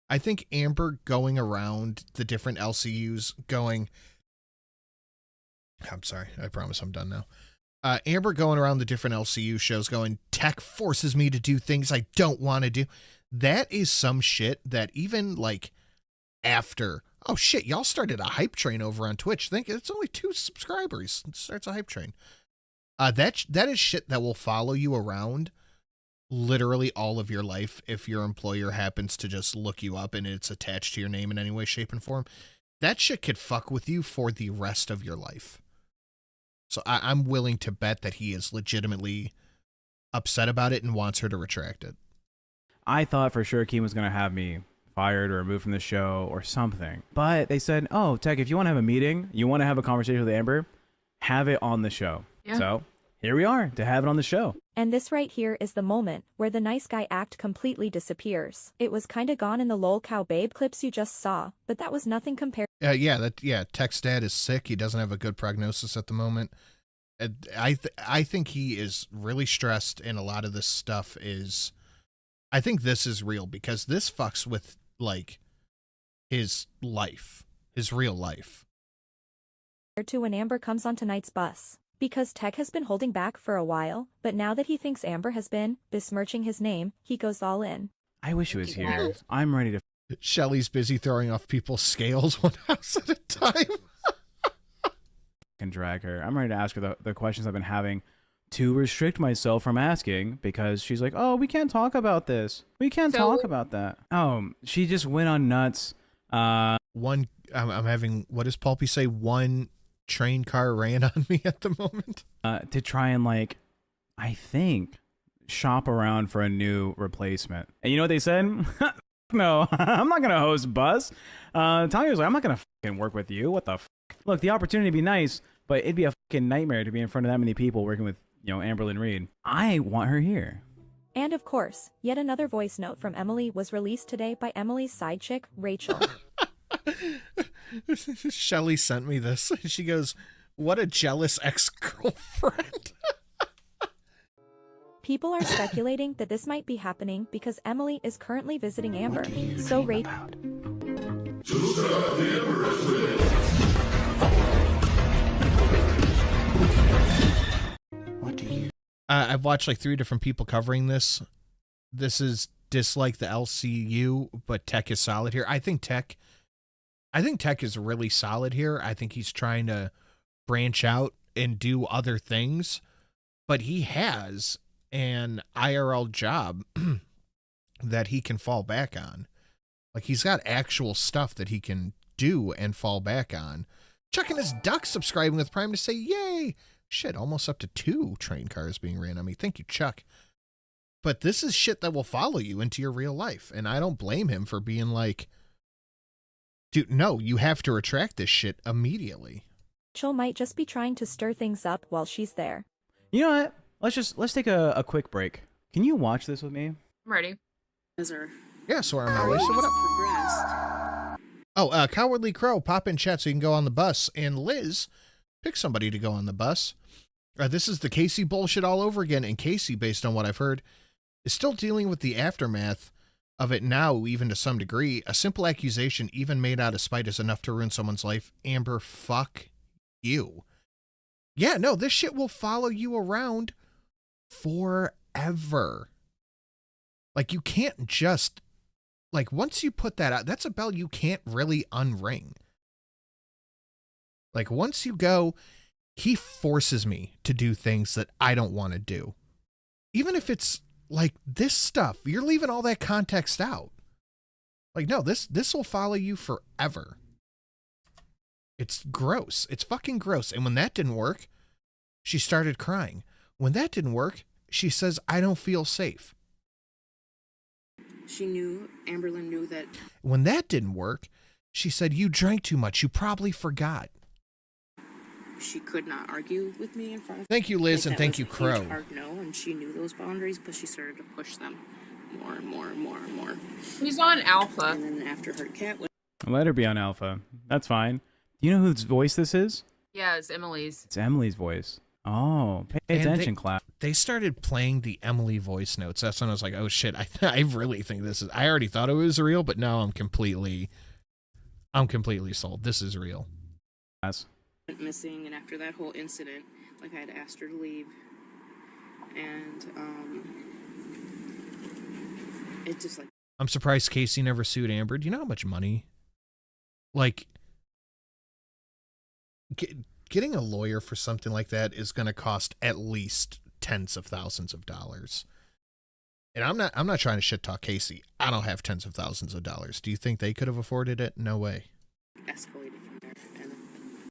I think Amber going around the different LCUs going... I'm sorry. I promise I'm done now. Amber going around the different LCU shows going, Tech forces me to do things I don't want to do. That is some shit that even like after, oh shit, y'all started a hype train over on Twitch. Think it's only 2 subscribers. It starts a hype train. That is shit that will follow you around literally all of your life if your employer happens to just look you up and it's attached to your name in any way, shape, and form. That shit could fuck with you for the rest of your life. So I'm willing to bet that he is legitimately upset about it and wants her to retract it. I thought for sure Keem was going to have me fired or removed from the show or something. But they said, oh, Tech, if you want to have a meeting, you want to have a conversation with Amber, have it on the show. Yeah. So here we are to have it on the show. And this right here is the moment where the nice guy act completely disappears. It was kinda gone in the lol cow babe clips you just saw, but that was nothing compared. Tech's dad is sick. He doesn't have a good prognosis at the moment. I think he is really stressed, and a lot of this stuff is... I think this is real, because this fucks with, like, his life. His real life. To when Amber comes on tonight's bus. Because Tech has been holding back for a while, but now that he thinks Amber has been besmirching his name, he goes all in. I wish he was here. I'm ready to... Shelly's busy throwing off people's scales one house at a time. Can drag her. I'm ready to ask her the questions I've been having to restrict myself from asking, because she's like, oh, we can't talk about this. We can't talk about that. Oh, she just went on nuts. I'm having, what does Pulpy say? One train car ran on me at the moment. To try and, like, I think shop around for a new replacement. And you know what they said? No, I'm not gonna host Buzz. Tanya was like, I'm not gonna fucking work with you. What the fuck? Look, the opportunity would be nice, but it'd be a fucking nightmare to be in front of that many people working with, you know, Amberlynn Reid. I want her here. And of course, yet another voice note from Emily was released today by Emily's side chick, Rachel. Shelly sent me this. She goes, what a jealous ex-girlfriend. People are speculating that this might be happening because Emily is currently visiting Amber. So Reid. What do you? I've watched like 3 different people covering this. This is dislike the LCU, but Tech is solid here. I think Tech is really solid here. I think he's trying to branch out and do other things, but he has an IRL job that he can fall back on. Like, he's got actual stuff that he can do and fall back on. Chucking his duck, subscribing with Prime to say, yay! Shit, almost up to 2 train cars being ran on me. Thank you, Chuck. But this is shit that will follow you into your real life, and I don't blame him for being like, dude, no, you have to retract this shit immediately. Rachel might just be trying to stir things up while she's there. You know what? Let's take a quick break. Can you watch this with me? I'm ready. Yeah, so I'm on my way. So what up? Oh, Cowardly Crow, pop in chat so you can go on the bus. And Liz, pick somebody to go on the bus. This is the Casey bullshit all over again. And Casey, based on what I've heard, is still dealing with the aftermath of it now, even to some degree. A simple accusation, even made out of spite, is enough to ruin someone's life. Amber, fuck you. Yeah, no, this shit will follow you around forever. Like, you can't just, like, once you put that out, that's a bell you can't really unring. Like, once you go, he forces me to do things that I don't want to do. Even if it's like this stuff, you're leaving all that context out. Like, no, this will follow you forever. It's gross. It's fucking gross. And when that didn't work, she started crying. When that didn't work, she says, I don't feel safe. She knew, Amberlynn knew that. When that didn't work, she said, you drank too much. You probably forgot. She could not argue with me in front of. Thank you, Liz, and thank you, Crow. Huge hard no, and she knew those boundaries, but she started to push them more and more and more and more. He's on Alpha. And then after her cat went. Let her be on Alpha. That's fine. Do you know whose voice this is? Yeah, it's Emily's. It's Emily's voice. Oh, pay attention, class. They started playing the Emily voice notes. That's when I was like, oh shit, I really think this is, I already thought it was real, but now I'm completely sold. This is real. Yes. Went missing, and after that whole incident, like, I had asked her to leave, and it just like. I'm surprised Casey never sued Amber. Do you know how much money? Like, getting a lawyer for something like that is going to cost at least tens of thousands of dollars. And I'm not trying to shit talk Casey. I don't have tens of thousands of dollars. Do you think they could have afforded it? No way. Escalated from there. And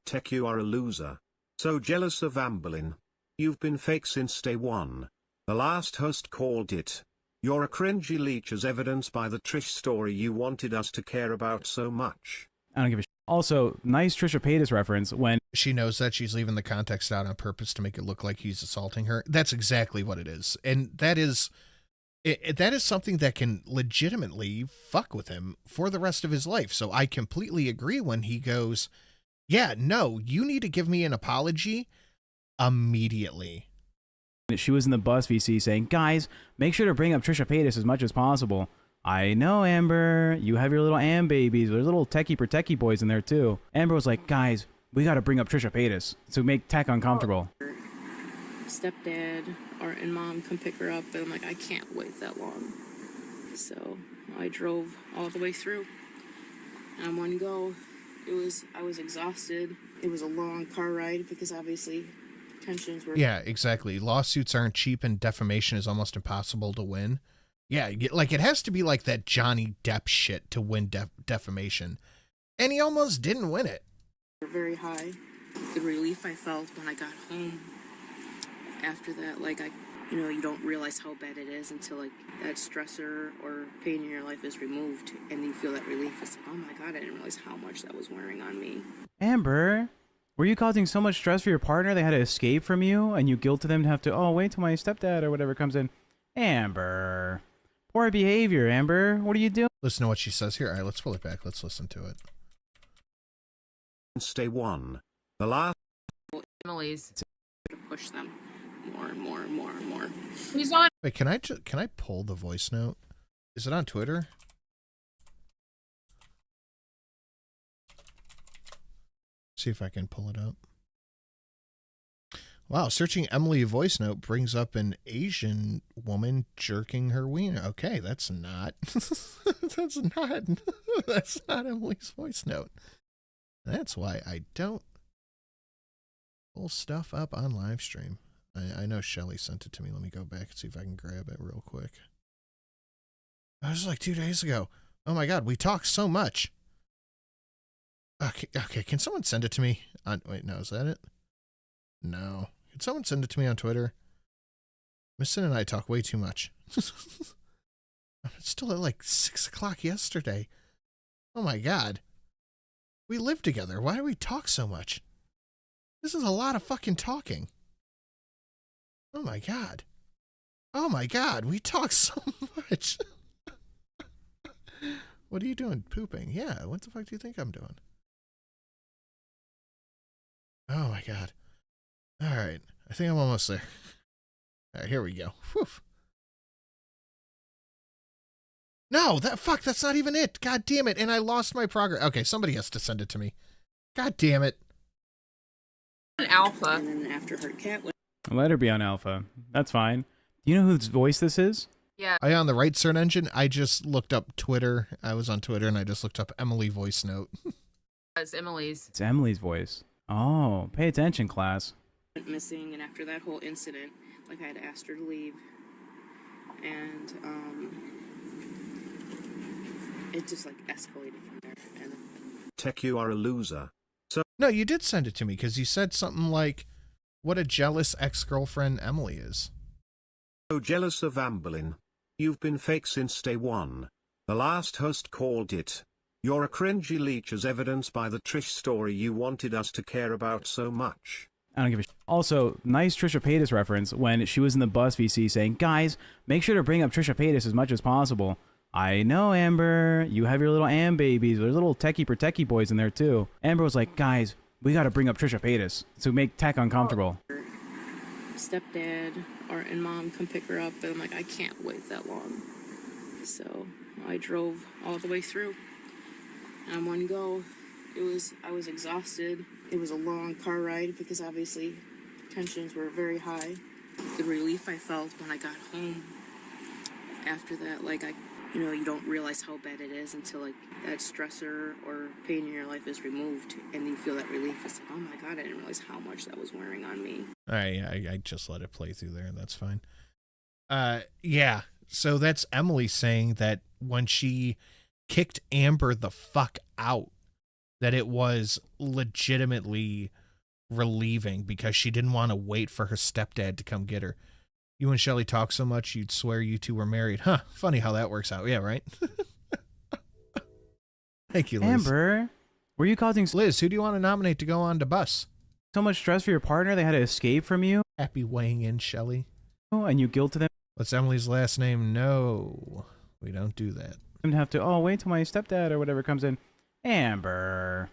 Tech, you are a loser. So jealous of Amberlynn. You've been fake since day one. The last host called it. You're a cringy leech, as evidenced by the Trish story you wanted us to care about so much. I don't give a shit. Also, nice Trisha Paytas reference when she knows that she's leaving the context out on purpose to make it look like he's assaulting her. That's exactly what it is. And that is something that can legitimately fuck with him for the rest of his life. So I completely agree when he goes, yeah, no, you need to give me an apology immediately. she was in the bus VC saying, guys, make sure to bring up Trisha Paytas as much as possible. I know, Amber, you have your little Am babies. There's little techie boys in there too. Amber was like, guys, we got to bring up Trisha Paytas to make Tech uncomfortable. Stepdad and mom come pick her up, and I'm like, I can't wait that long. So I drove all the way through. And on one go, I was exhausted. It was a long car ride because obviously tensions were. Yeah, exactly. Lawsuits aren't cheap, and defamation is almost impossible to win. Yeah, like it has to be like that Johnny Depp shit to win defamation. And he almost didn't win it. Very high. The relief I felt when I got home after that, like you know, you don't realize how bad it is until like that stressor or pain in your life is removed and you feel that relief. It's like, oh my God, I didn't realize how much that was wearing on me. Amber, were you causing so much stress for your partner they had to escape from you and you guilted them to have to, oh, wait till my stepdad or whatever comes in? Amber. Poor behavior, Amber. What are you doing? Listen to what she says here. All right, let's pull it back. Let's listen to it. Stay one. The last. Emily's. To push them more and more and more and more. Who's on? Wait, can I pull the voice note? Is it on Twitter? See if I can pull it up. Wow, searching Emily voice note brings up an Asian woman jerking her wiener. Okay, that's not that's not Emily's voice note. That's why I don't pull stuff up on live stream. I know Shelly sent it to me. Let me go back and see if I can grab it real quick. That was like 2 days ago. Oh my God, we talk so much. Okay, can someone send it to me? Wait, no, is that it? No. Can someone send it to me on Twitter? Missin and I talk way too much. It's still at like 6 o'clock yesterday. Oh my God. We live together. Why do we talk so much? This is a lot of fucking talking. Oh my God. Oh my God, we talk so much. What are you doing? Pooping? Yeah, what the fuck do you think I'm doing? Oh my God. All right, I think I'm almost there. All right, here we go. Whew. No, that's not even it. God damn it. And I lost my progress. Okay, somebody has to send it to me. God damn it. Alpha. And then after her cat went. Let her be on Alpha. That's fine. Do you know whose voice this is? Yeah. Are you on the right search engine? I just looked up Twitter. I was on Twitter and I just looked up Emily voice note. It's Emily's. It's Emily's voice. Oh, pay attention, class. Went missing, and after that whole incident, like I had asked her to leave, and it just like escalated from there. And Tech, you are a loser. So no, you did send it to me because you said something like, what a jealous ex-girlfriend Emily is. So jealous of Amberlynn. You've been fake since day one. The last host called it. You're a cringy leech as evidenced by the Trish story you wanted us to care about so much. I don't give a shit. Also, nice Trisha Paytas reference when she was in the bus VC saying, guys, make sure to bring up Trisha Paytas as much as possible. I know, Amber. You have your little Am babies. There's little techie per techie boys in there, too. Amber was like, guys, we got to bring up Trisha Paytas to make tech uncomfortable. Stepdad and mom come pick her up, and I'm like, I can't wait that long. So I drove all the way through. And on one go, I was exhausted. It was a long car ride because obviously tensions were very high. The relief I felt when I got home after that, like you don't realize how bad it is until like that stressor or pain in your life is removed and you feel that relief. It's like, oh my God, I didn't realize how much that was wearing on me. I just let it play through there. That's fine. Yeah. So that's Emily saying that when she kicked Amber the fuck out, that it was legitimately relieving because she didn't want to wait for her stepdad to come get her. You and Shelly talk so much, you'd swear you two were married. Huh, funny how that works out. Yeah, right? Thank you, Liz. Amber, were you causing Liz, who do you want to nominate to go on to bus? So much stress for your partner they had to escape from you? Happy weighing in, Shelly. Oh, and you guilted them? What's Emily's last name? No, we don't do that. And have to, oh, wait till my stepdad or whatever comes in. Amber.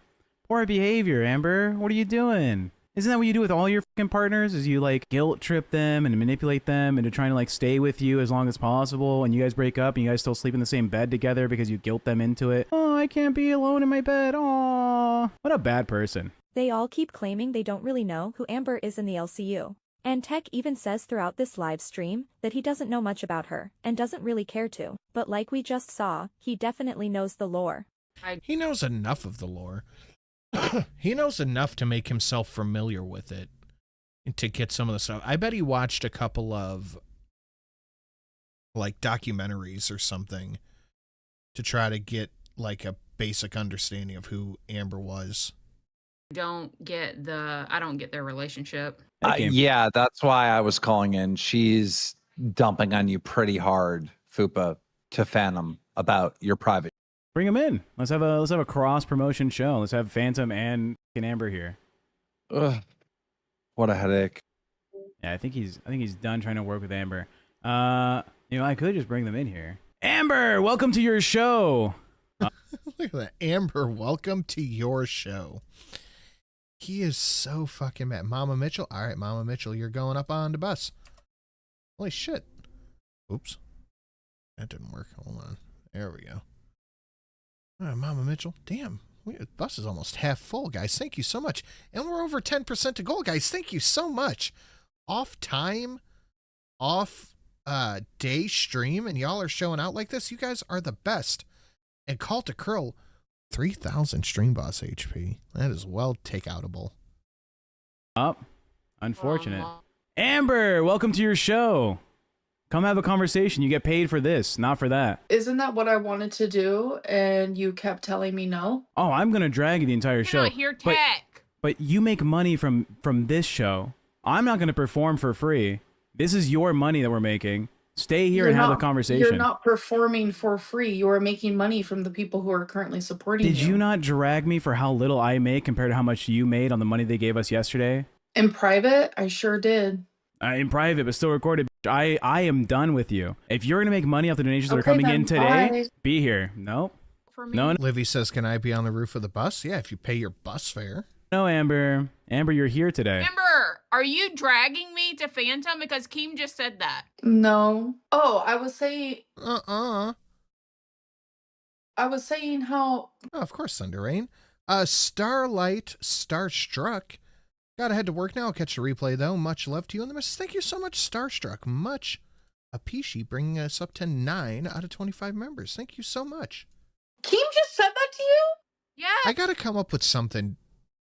Poor behavior, Amber. What are you doing? Isn't that what you do with all your fucking partners? Is you like guilt trip them and manipulate them into trying to like stay with you as long as possible, and you guys break up and you guys still sleep in the same bed together because you guilt them into it. Oh, I can't be alone in my bed. Aw. What a bad person. They all keep claiming they don't really know who Amber is in the LCU. And Tech even says throughout this live stream that he doesn't know much about her and doesn't really care to. But like we just saw, he definitely knows the lore. He knows enough of the lore. He knows enough to make himself familiar with it and to get some of the stuff. I bet he watched a couple of like documentaries or something to try to get like a basic understanding of who Amber was. I don't get their relationship. Yeah, that's why I was calling in. She's dumping on you pretty hard, Fupa, to Phantom about your private. Bring him in. Let's have a cross promotion show. Let's have Phantom and Amber here. Ugh, what a headache. Yeah, I think he's done trying to work with Amber. I could just bring them in here. Amber, welcome to your show. Look at that. Amber, welcome to your show. He is so fucking mad. Mama Mitchell. All right, Mama Mitchell, you're going up on the bus. Holy shit. Oops. That didn't work. Hold on. There we go. All right, Mama Mitchell. Damn. The bus is almost half full, guys. Thank you so much. And we're over 10% to goal, guys. Thank you so much. Off time, off day stream, and y'all are showing out like this. You guys are the best. And Call to Curl, 3,000 stream boss HP. That is well takeoutable. Unfortunate. Amber, welcome to your show. Come have a conversation. You get paid for this, not for that. Isn't that what I wanted to do? And you kept telling me no? Oh, I'm gonna drag you the entire show. Not here, tech. But you make money from this show. I'm not gonna perform for free. This is your money that we're making. Stay here and have a conversation. You're not performing for free. You are making money from the people who are currently supporting you. Did you not drag me for how little I make compared to how much you made on the money they gave us yesterday? In private, I sure did. In private, but still recorded. I am done with you. If you're gonna make money off the donations that are coming in today, be here. Nope. No. Livy says, "Can I be on the roof of the bus?" Yeah, if you pay your bus fare. No, Amber. Amber, you're here today. Amber, are you dragging me to Phantom? Because Keem just said that. No. Oh, I was saying. I was saying how. Oh, of course, Thunder Rain. Starlight Starstruck. Gotta head to work now. I'll catch the replay, though. Much love to you and the missus. Thank you so much, Starstruck. Much appreciate bringing us up to 9 out of 25 members. Thank you so much. Keem just said that to you? Yeah. I gotta come up with something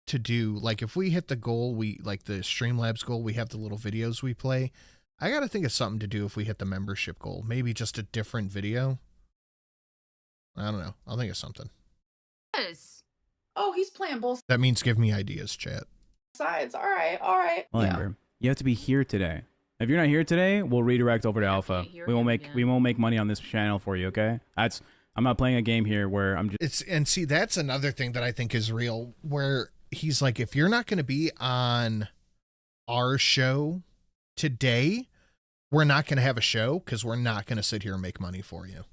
to do. Like, if we hit the goal, like the Streamlabs goal, we have the little videos we play. I gotta think of something to do if we hit the membership goal. Maybe just a different video. I don't know. I'll think of something. Yes. Oh, he's playing both That means give me ideas, chat. sides. All right. Well, Amber, you have to be here today. If you're not here today, we'll redirect over to Alpha. We won't make money on this channel for you, okay? I'm not playing a game here where I'm just. And see, that's another thing that I think is real, where he's like, if you're not going to be on our show today, we're not going to have a show because we're not going to sit here and make money for you.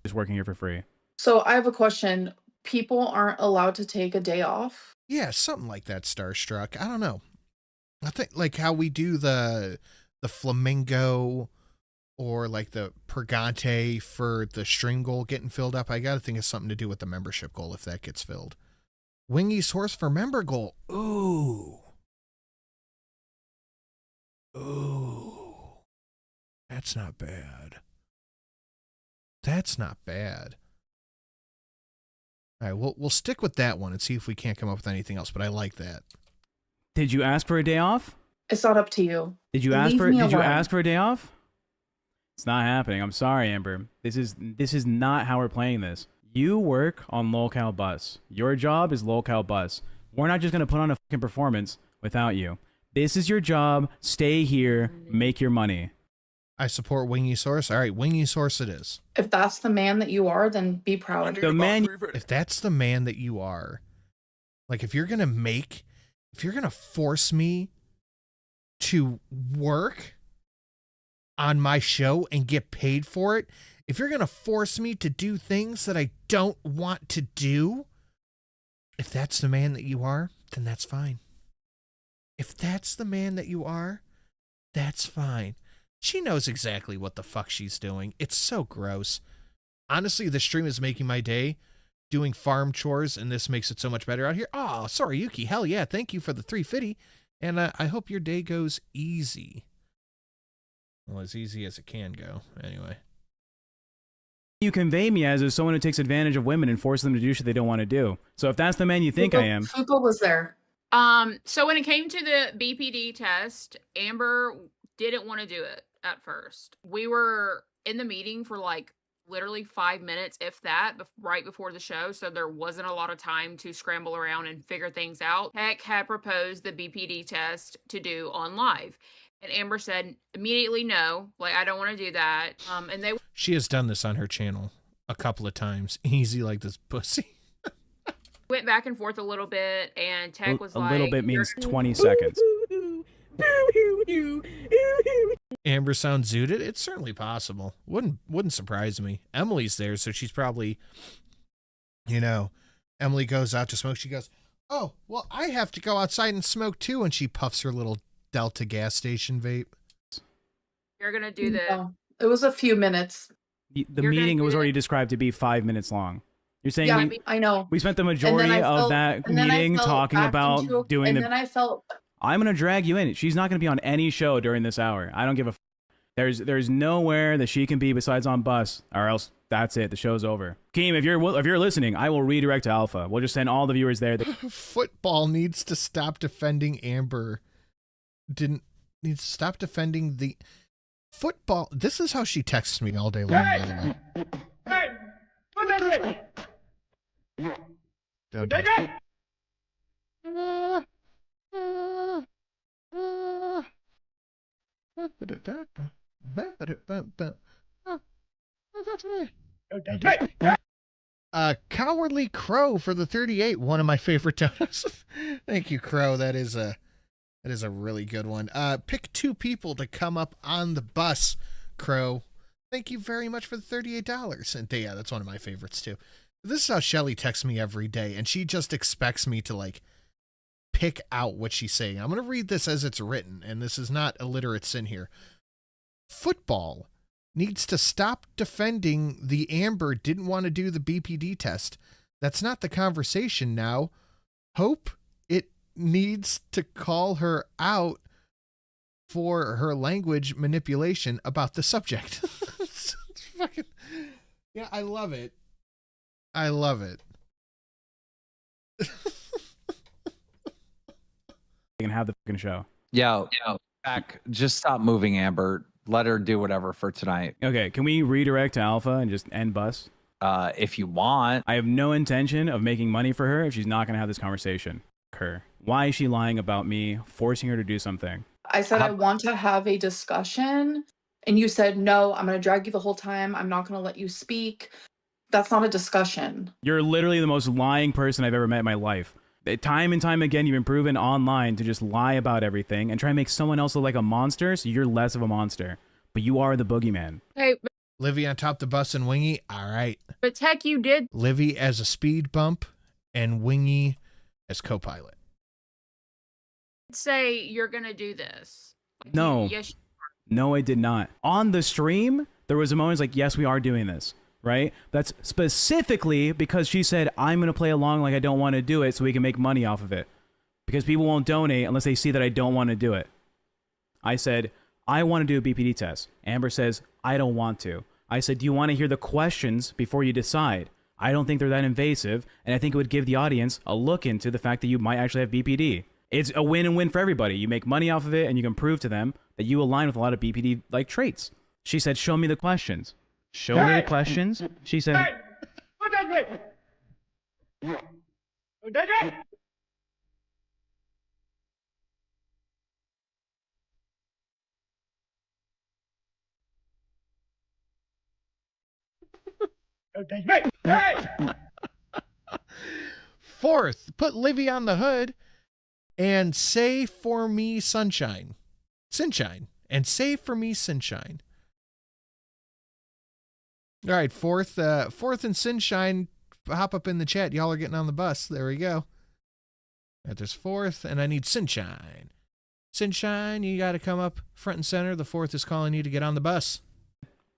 Just working here for free. So I have a question. People aren't allowed to take a day off? Yeah, something like that, Starstruck. I don't know. I think like how we do the flamingo or like the Purgante for the stream goal getting filled up. I got to think of something to do with the membership goal if that gets filled. Wingy's horse for member goal. Ooh. That's not bad. That's not bad. All right, we'll stick with that one and see if we can't come up with anything else, but I like that. Did you ask for a day off? It's not up to you. Did you ask for a day off? It's not happening. I'm sorry, Amber. This is not how we're playing this. You work on Lolcow Bus. Your job is Lolcow Bus. We're not just gonna put on a fucking performance without you. This is your job. Stay here. Make your money. I support Wingy Source. All right, Wingy Source it is. If that's the man that you are, then be proud. If that's the man that you are, like if you're gonna force me to work on my show and get paid for it, if you're gonna force me to do things that I don't want to do, if that's the man that you are, then that's fine. If that's the man that you are, that's fine. She knows exactly what the fuck she's doing. It's so gross. Honestly, the stream is making my day doing farm chores, and this makes it so much better out here. Oh, sorry, Yuki. Hell yeah. Thank you for the Treefiddy. And I hope your day goes easy. Well, as easy as it can go. Anyway. You convey me as someone who takes advantage of women and forces them to do shit they don't want to do. So if that's the man you think I am. Fupa was there. So when it came to the BPD test, Amber didn't want to do it at first. We were in the meeting for like literally 5 minutes, if that, right before the show. So there wasn't a lot of time to scramble around and figure things out. Tech had proposed the BPD test to do on live. And Amber said immediately no, like, I don't want to do that. And they She has done this on her channel a couple of times. Easy like this pussy. went back and forth a little bit, and Tech was A like, little bit means 20 seconds. Amber sounds zooted. It's certainly possible. Wouldn't surprise me. Emily's there, so she's probably, Emily goes out to smoke. She goes, "Oh, well, I have to go outside and smoke too," and she puffs her little Delta gas station vape. You're gonna do the. No, it was a few minutes. The meeting was already described to be 5 minutes long. You're saying Yeah, I know. we spent the majority of that meeting talking about doing and then I felt I'm gonna drag you in. She's not gonna be on any show during this hour. I don't give a. There's nowhere that she can be besides on bus, or else that's it. The show's over. Keem, if you're listening, I will redirect to Alpha. We'll just send all the viewers there. Football needs to stop defending Amber. Needs to stop defending the football. This is how she texts me all day long. By the way. Don't do Cowardly Crow for the 38, one of my favorite donuts. Thank you, Crow. That is a really good one. Pick 2 people to come up on the bus, Crow. Thank you very much for the $38. And yeah, that's one of my favorites too. This is how Shelly texts me every day, and she just expects me to like pick out what she's saying. I'm going to read this as it's written, and this is not illiterate sin here. Football needs to stop defending the Amber didn't want to do the BPD test. That's not the conversation now. Hope it needs to call her out for her language manipulation about the subject. It's fucking, yeah, I love it. I love it. You can have the fucking show. Yo, back. Just stop moving, Amber. Let her do whatever for tonight. Okay, can we redirect to Alpha and just end bus? If you want. I have no intention of making money for her if she's not going to have this conversation. Her. Why is she lying about me, forcing her to do something? I said I want to have a discussion, and you said no. I'm going to drag you the whole time. I'm not going to let you speak. That's not a discussion. You're literally the most lying person I've ever met in my life. Time and time again, you've been proven online to just lie about everything and try and make someone else look like a monster, so you're less of a monster. But you are the boogeyman. Hey, Livy on top the bus and Wingy. All right. but Tech, you did Livy as a speed bump and Wingy as co-pilot. say you're gonna do this. Like, No. Yes. No, I did not. On the stream, there was a moment like, yes, we are doing this, right? That's specifically because she said, I'm going to play along like I don't want to do it so we can make money off of it. Because people won't donate unless they see that I don't want to do it. I said, I want to do a BPD test. Amber says, I don't want to. I said, do you want to hear the questions before you decide? I don't think they're that invasive, and I think it would give the audience a look into the fact that you might actually have BPD. It's a win-and-win for everybody. You make money off of it, and you can prove to them that you align with a lot of BPD-like traits. She said, show me the questions. Show her the questions. She said... Fourth, put Livy on the hood and say for me sunshine. Sunshine. And say for me sunshine. All right, fourth and sunshine, hop up in the chat. Y'all are getting on the bus. There we go. All right, there's fourth, and I need sunshine. Sunshine, you got to come up front and center. The fourth is calling you to get on the bus.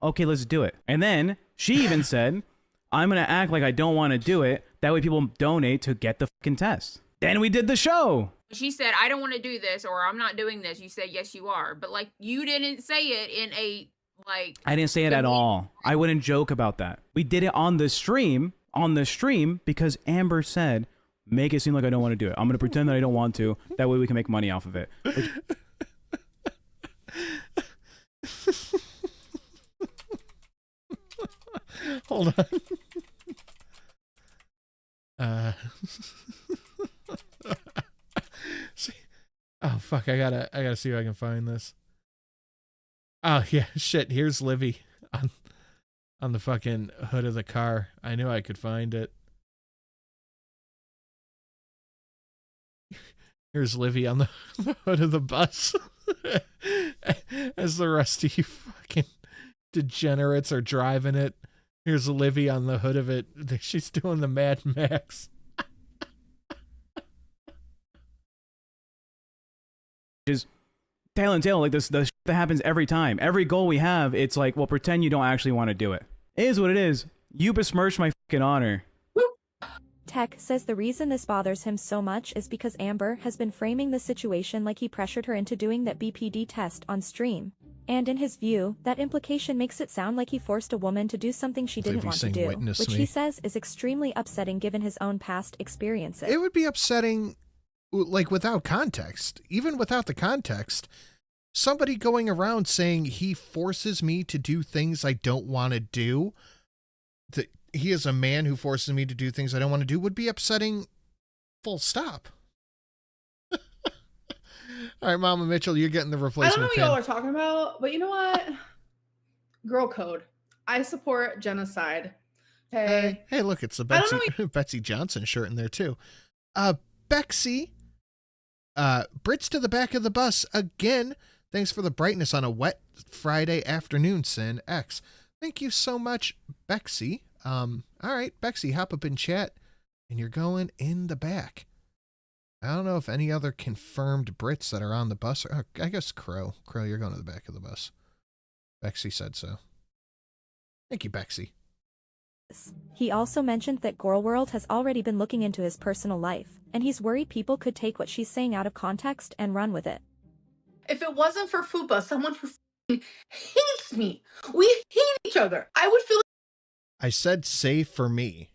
Okay, let's do it. And then she even said, I'm going to act like I don't want to do it. That way people donate to get the fucking test. Then we did the show. She said, I don't want to do this, or I'm not doing this. You said, yes, you are. But, like, you didn't say it in a, like... I didn't say it at all. I wouldn't joke about that. We did it on the stream, because Amber said, make it seem like I don't want to do it. I'm going to pretend that I don't want to. That way we can make money off of it. Hold on. See. Oh fuck! I gotta see if I can find this. Oh yeah, shit. Here's Livy on the fucking hood of the car. I knew I could find it. Here's Livy on the hood of the bus. As the rest of you fucking degenerates are driving it. Here's Livy on the hood of it. She's doing the Mad Max. Just tail and tail, like this that happens every time. Every goal we have, it's like, well, pretend you don't actually want to do it. It is what it is. You besmirch my fucking honor. Tech says the reason this bothers him so much is because Amber has been framing the situation like he pressured her into doing that BPD test on stream. And in his view, that implication makes it sound like he forced a woman to do something she didn't want to do, which he says is extremely upsetting given his own past experiences. It would be upsetting, like, without context. Even without the context, somebody going around saying he forces me to do things I don't want to do, that he is a man who forces me to do things I don't want to do, would be upsetting, full stop. All right, Mama Mitchell, you're getting the I don't replacement know what pin. y'all are talking about, but you know what? Girl code. I support genocide. Okay. Hey, look, it's the I don't Betsy, Betsy Johnson shirt in there, too. Bexy, Brits to the back of the bus again. Thanks for the brightness on a wet Friday afternoon, Sin X. Thank you so much, Bexy. All right, Bexy, hop up in chat, and you're going in the back. I don't know if any other confirmed Brits that are on the bus. I guess Crow. Crow, you're going to the back of the bus. Bexy said so. Thank you, Bexy. He also mentioned that Girl World has already been looking into his personal life, and he's worried people could take what she's saying out of context and run with it. If it wasn't for Fupa, someone who hates me, we hate each other, I would feel. I said save for me.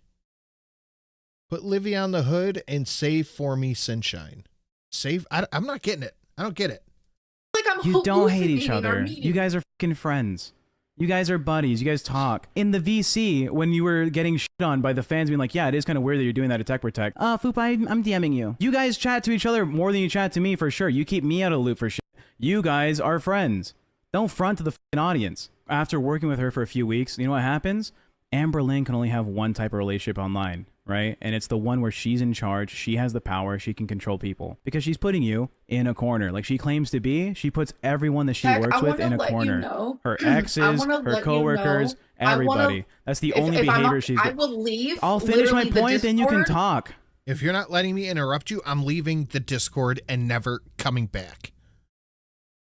Put Livy on the hood and save for me Sunshine. Save. I'm not getting it. I don't get it. Like I'm You don't hate each other. You guys are fucking friends. You guys are buddies. You guys talk. In the VC, when you were getting shit on by the fans being like, yeah, it is kind of weird that you're doing that to Tech Protect. Foop, I'm DMing you. You guys chat to each other more than you chat to me for sure. You keep me out of the loop for shit. You guys are friends. Don't front to the fucking audience. After working with her for a few weeks, you know what happens? Amberlynn can only have one type of relationship online, right? And it's the one where she's in charge, she has the power, she can control people. Because she's putting you in a corner. Like she claims to be, she puts everyone that she works with in a corner. Her exes, her coworkers, everybody. That's the only behavior she's doing. I will leave. I'll finish my point, then you can talk. If you're not letting me interrupt you, I'm leaving the Discord and never coming back.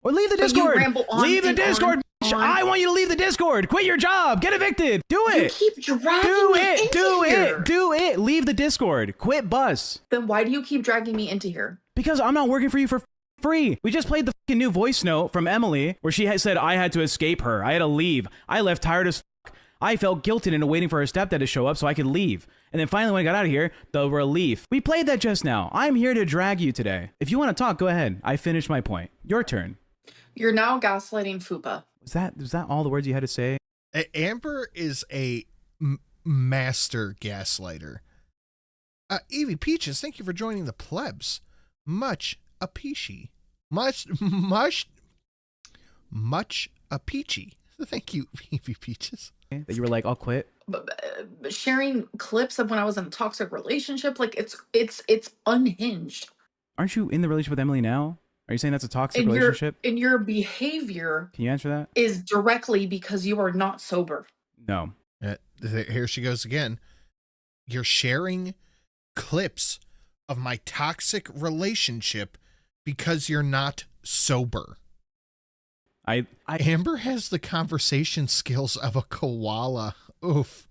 Or leave the Discord! Leave the Discord! I want you to leave the Discord! Quit your job! Get evicted! Do it! You keep dragging me into here. Do it! Leave the Discord! Quit bus! Then why do you keep dragging me into here? Because I'm not working for you for free! We just played the fucking new voice note from Emily where she had said I had to escape her. I had to leave. I left tired as fuck. I felt guilty into waiting for her stepdad to show up so I could leave. And then finally when I got out of here, the relief. We played that just now. I'm here to drag you today. If you want to talk, go ahead. I finished my point. Your turn. You're now gaslighting Fupa. Was that all the words you had to say? Amber is a master gaslighter. Evie Peaches, thank you for joining the plebs. Much a peachy. Much a peachy. Thank you, Evie Peaches. That you were like, I'll quit. Sharing clips of when I was in a toxic relationship, like it's unhinged. Aren't you in the relationship with Emily now? Are you saying that's a toxic relationship? And your behavior Can you answer that? is directly because you are not sober. No. Here she goes again. You're sharing clips of my toxic relationship because you're not sober. Amber has the conversation skills of a koala. Oof.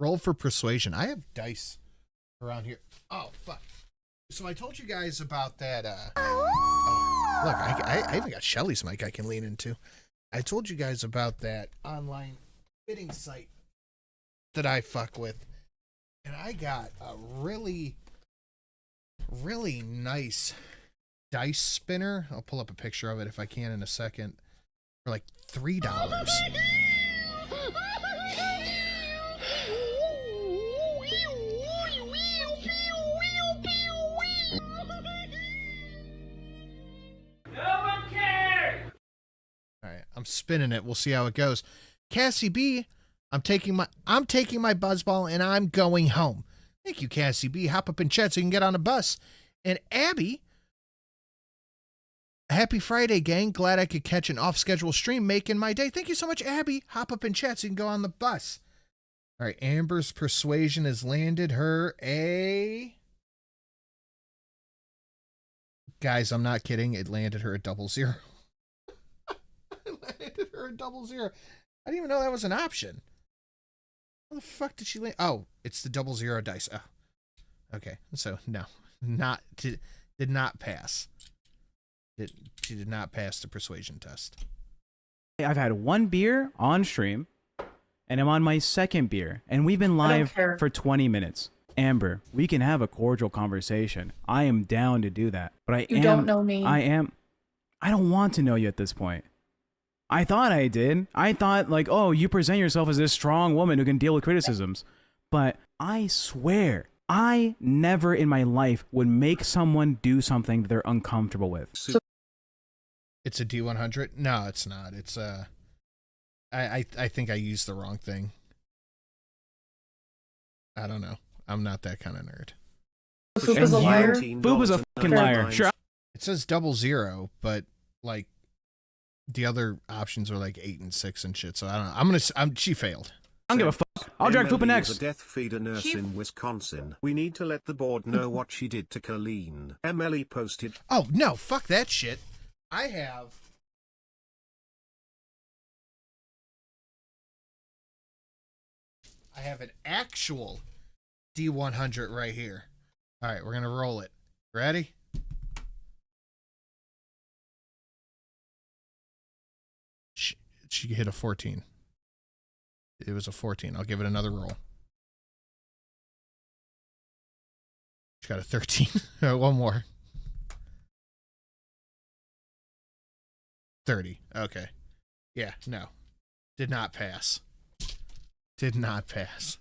Roll for persuasion. I have dice around here. Oh, fuck. So I told you guys about that. Look, I even got Shelly's mic I can lean into. I told you guys about that online bidding site that I fuck with. And I got a really, really nice dice spinner. I'll pull up a picture of it if I can in a second. For like $3. I'm spinning it. We'll see how it goes. Cassie B, I'm taking my buzzball and I'm going home. Thank you, Cassie B. Hop up in chat so you can get on a bus. And Abby, happy Friday, gang. Glad I could catch an off-schedule stream making my day. Thank you so much, Abby. Hop up in chat so you can go on the bus. All right, Amber's persuasion has landed her a... Guys, I'm not kidding. It landed her a 00. It landed her a 00. I didn't even know that was an option. How the fuck did she land? Oh, it's the 00 dice. Oh, okay. So no, did not pass. She did not pass the persuasion test. I've had one beer on stream, and I'm on my second beer, and we've been live for 20 minutes. Amber, we can have a cordial conversation. I am down to do that, but You don't know me. I don't want to know you at this point. I thought I did. I thought like, oh, you present yourself as this strong woman who can deal with criticisms, but I swear, I never in my life would make someone do something that they're uncomfortable with. It's a D100? No, it's not. It's I think I used the wrong thing. I don't know. I'm not that kind of nerd. Foop is a liar. Foop is a fucking liar. Sure. It says 00, but like the other options are like 8 and 6 and shit. So I don't know. She failed. I don't give a fuck. I'll drag Foop next. Is a death feeder nurse in Wisconsin. We need to let the board know what she did to Colleen. Emily posted. Oh no! Fuck that shit. I have an actual D100 right here. All right, we're gonna roll it. Ready? She hit a 14. It was a 14. I'll give it another roll. She got a 13. One more. 30. Okay. Yeah, no. Did not pass. Did not pass.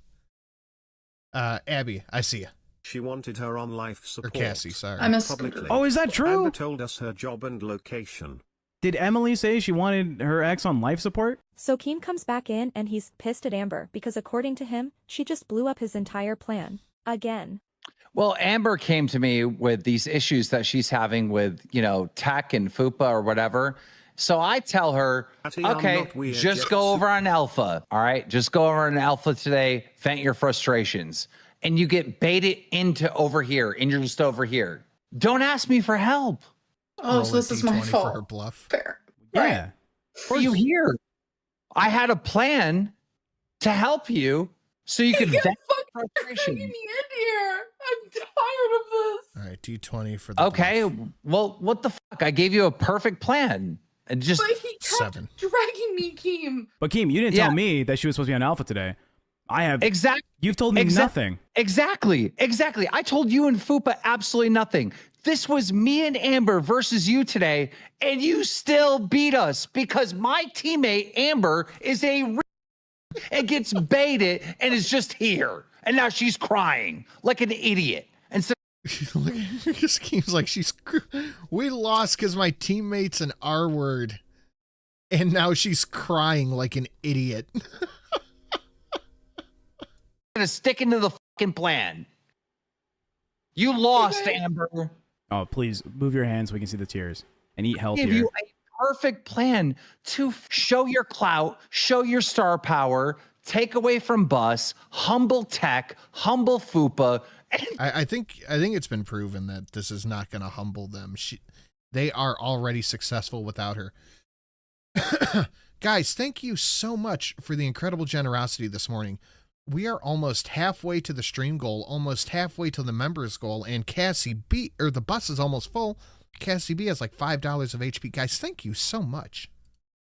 Abby, I see you. She wanted her on life support. Or Cassie, sorry. I missed Publicly. Oh, is that true? Amber told us her job and location. Did Emily say she wanted her ex on life support? So Keem comes back in and he's pissed at Amber because according to him, she just blew up his entire plan. Again. Well, Amber came to me with these issues that she's having with, tech and FUPA or whatever. So I tell her, okay, just go over on Alpha. All right, just go over on Alpha today, vent your frustrations. And you get baited into over here, and you're just over here. Don't ask me for help. Oh, so this is my fault. For her bluff. Fair. Yeah. Are you here? I had a plan to help you so you could vent your frustration. Get me in here. I'm tired of this. All right, D20 for the Okay, bluff. well, what the fuck? I gave you a perfect plan. And just But he kept 7. dragging me, Keem. But Keem, you didn't tell me that she was supposed to be on Alpha today. I have. Exactly. You've told me nothing. Exactly. I told you and Fupa absolutely nothing. This was me and Amber versus you today, and you still beat us because my teammate Amber is and gets baited and is just here, and now she's crying like an idiot. And so It just seems like we lost because my teammate's an R word, and now she's crying like an idiot. gonna stick into the fucking plan. You lost, Amber. Oh, please move your hands so we can see the tears and eat healthier. Give you a perfect plan to show your clout, show your star power, take away from Bus, humble Tech, humble Fupa. I think it's been proven that this is not going to humble them. They are already successful without her. Guys, thank you so much for the incredible generosity this morning. We are almost halfway to the stream goal, almost halfway to the members goal, and Cassie B, or the bus is almost full. Cassie B has like $5 of HP. Guys, thank you so much.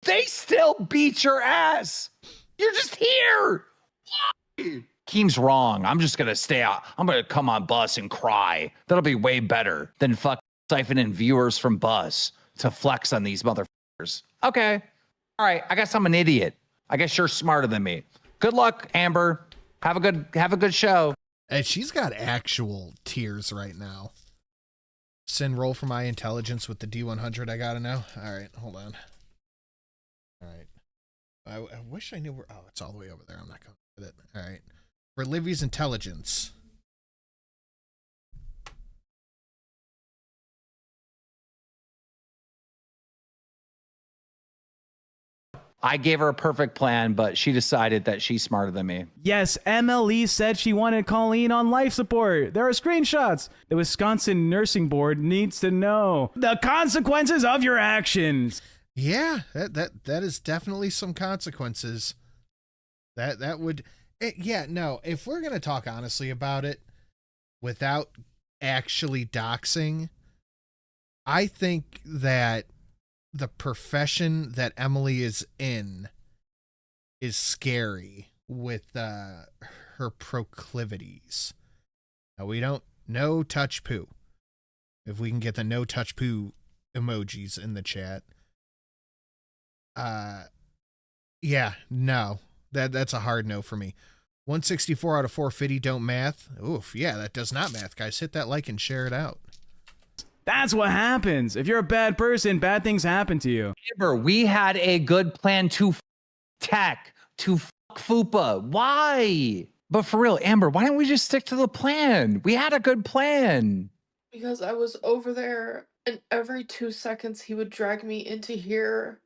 They still beat your ass. You're just here. Keem's wrong. I'm just gonna stay out. I'm gonna come on Bus and cry. That'll be way better than siphoning viewers from Bus to flex on these motherfuckers. Okay. All right. I guess I'm an idiot. I guess you're smarter than me. Good luck, Amber. Have a good show. And she's got actual tears right now. Sin, roll for my intelligence with the D100. I gotta know. All right, hold on. All right. I wish I knew where. Oh, it's all the way over there. I'm not going with it. All right. For Livy's intelligence. I gave her a perfect plan, but she decided that she's smarter than me. Yes, MLE said she wanted Colleen on life support. There are screenshots. The Wisconsin Nursing Board needs to know the consequences of your actions. Yeah, that is definitely some consequences. That would, yeah, no. If we're gonna talk honestly about it, without actually doxing, I think that the profession that Emily is in is scary with her proclivities. Now, we don't no touch poo. If we can get the no touch poo emojis in the chat. Yeah, no. That's a hard no for me. 164 out of 450 don't math. Oof, yeah, that does not math, guys. Hit that like and share it out. That's what happens. If you're a bad person, bad things happen to you. Amber, we had a good plan to tech, to FUPA. Why? But for real, Amber, why don't we just stick to the plan? We had a good plan. Because I was over there, and every 2 seconds he would drag me into here.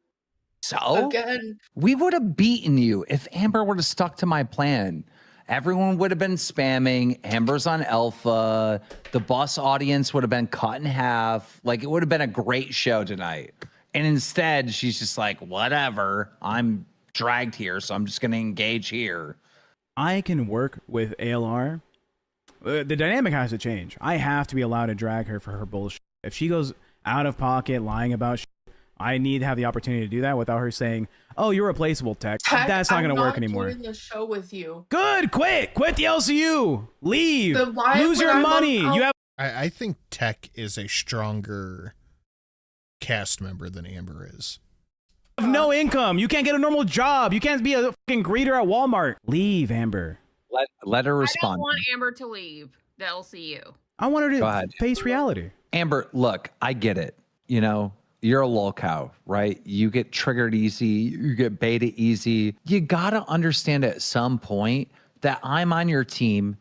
So? Again. We would have beaten you if Amber would have stuck to my plan. Everyone would have been spamming. Amber's on alpha. The bus audience would have been cut in half. Like, it would have been a great show tonight. And instead, she's just like, whatever. I'm dragged here, so I'm just going to engage here. I can work with ALR. The dynamic has to change. I have to be allowed to drag her for her bullshit. If she goes out of pocket, lying about shit, I need to have the opportunity to do that without her saying, "Oh, you're replaceable, Tech." That's not going to work anymore. I'm not doing the show with you. Good, quit the LCU, leave, Then why lose would your I money. want- You have. I think Tech is a stronger cast member than Amber is. No income. You can't get a normal job. You can't be a fucking greeter at Walmart. Leave, Amber. Let her I respond. don't want Amber to leave the LCU. I want her Go to ahead. face reality. Amber, look, I get it. You know, you're a lol cow, right? You get triggered easy. You get beta easy. You got to understand at some point that I'm on your team,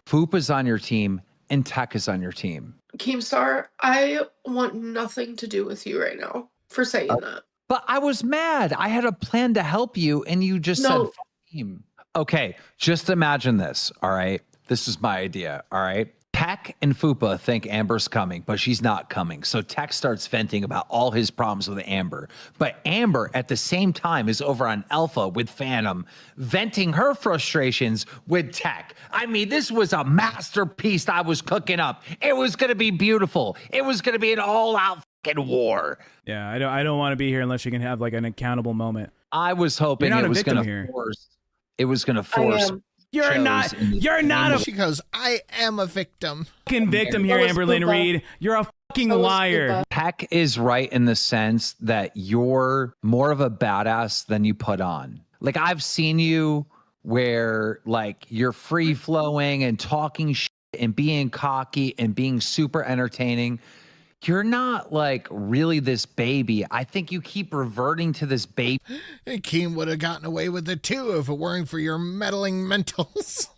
Foop is on your team, and Tech is on your team. Keemstar, I want nothing to do with you right now for saying that. But I was mad. I had a plan to help you, and you just said, "Fuck team." Okay, just imagine this, all right? This is my idea, all right? Tech and Fupa think Amber's coming, but she's not coming. So Tech starts venting about all his problems with Amber. But Amber, at the same time, is over on Alpha with Phantom, venting her frustrations with Tech. I mean, this was a masterpiece I was cooking up. It was going to be beautiful. It was going to be an all-out fucking war. Yeah, I don't want to be here unless you can have like an accountable moment. I was hoping You're not it a was victim going to here. force. It was going to force. You're not a She goes, I am a victim. fucking victim here, Amberlynn Reid. You're a fucking liar. Tech is right in the sense that you're more of a badass than you put on. Like, I've seen you where like you're free flowing and talking shit and being cocky and being super entertaining. You're not like really this baby. I think you keep reverting to this baby. And Keem would have gotten away with it too if it weren't for your meddling mentals.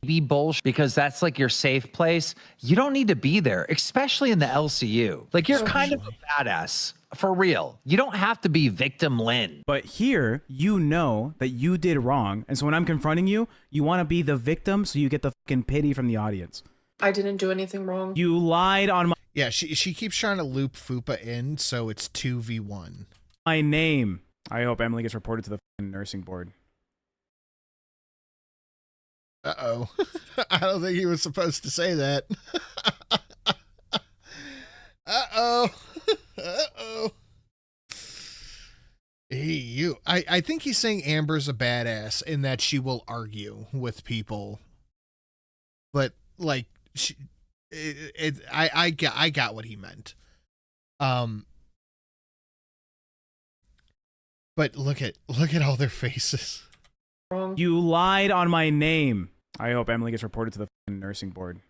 Be bullshit, because that's like your safe place. You don't need to be there, especially in the LCU. Like, you're kind of a badass for real. You don't have to be victim Lynn. But here, you know that you did wrong. And so when I'm confronting you, you want to be the victim so you get the fucking pity from the audience. I didn't do anything wrong. You lied on Yeah, she keeps trying to loop Fupa in, so it's 2v1. my name. I hope Emily gets reported to the fucking nursing board. Uh-oh. I don't think he was supposed to say that. Uh-oh. Uh-oh. I think he's saying Amber's a badass in that she will argue with people. But, like, I got what he meant. But look at all their faces. You lied on my name. I hope Emily gets reported to the fucking nursing board.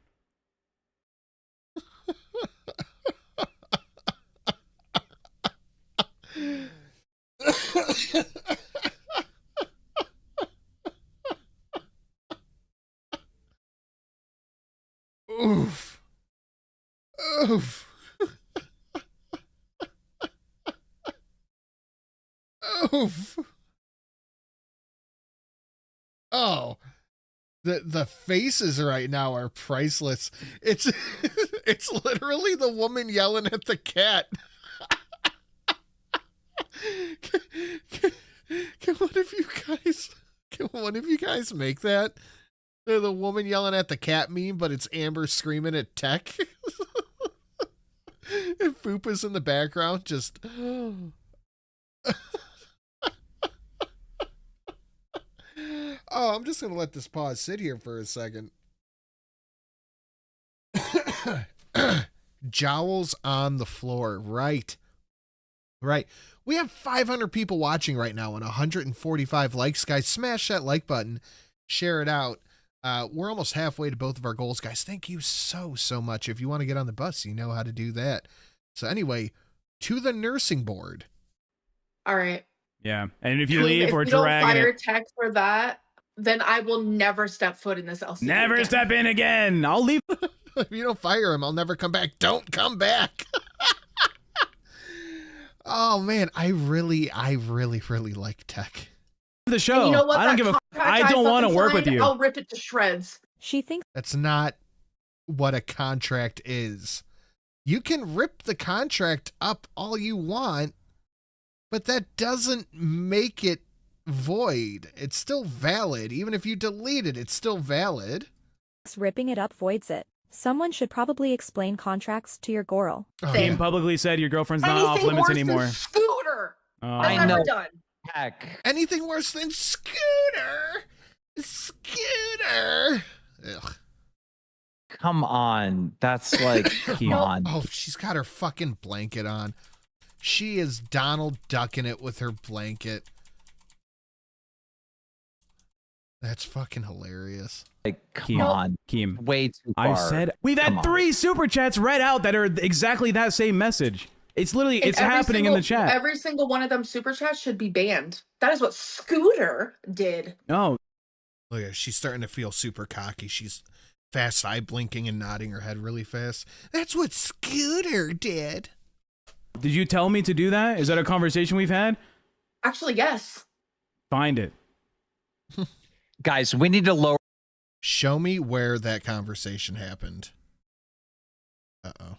Oof. Oof. Oh, the faces right now are priceless. It's it's literally the woman yelling at the cat. Can one of you guys make that? They're the woman yelling at the cat meme, but it's Amber screaming at Tech. And Fupa's in the background just Oh, I'm just going to let this pause sit here for a second. Jowls on the floor. Right. Right. We have 500 people watching right now and 145 likes. Guys, smash that like button. Share it out. We're almost halfway to both of our goals, guys. Thank you so much. If you want to get on the bus, you know how to do that. So anyway, to the nursing board. All right. Yeah. And if you If leave or you don't drag fire it, Tech for that, then I will never step foot in this LC. never again. step in again. I'll leave. If you don't fire him, I'll never come back. Don't come back. Oh man, I really like Tech. The show. And you know what? I don't That give a. contract I don't want to fucking work with signed, you. I'll rip it to shreds. She thinks That's not what a contract is. You can rip the contract up all you want, but that doesn't make it void. It's still valid. Even if you delete it, it's still valid. ripping it up voids it. Someone should probably explain contracts to your girl. Oh, Team yeah. publicly said your girlfriend's not off Anything limits worse than anymore. Scooter. I I've know. never done. Heck. Anything worse than Scooter? Scooter. Ugh. Come on. That's like, come on. Oh, she's got her fucking blanket on. She is Donald Ducking it with her blanket. That's fucking hilarious. Like, come on. Keem. Way too far. I said we've had Come on. 3 super chats read out that are exactly that same message. It's literally And it's every happening in the single- chat. Every single one of them super chats should be banned. That is what Scooter did. No. Look at her. She's starting to feel super cocky. She's fast eye blinking and nodding her head really fast. That's what Scooter did. Did you tell me to do that? Is that a conversation we've had? Actually, yes. Find it. Guys, we need to lower. Show me where that conversation happened. Uh-oh.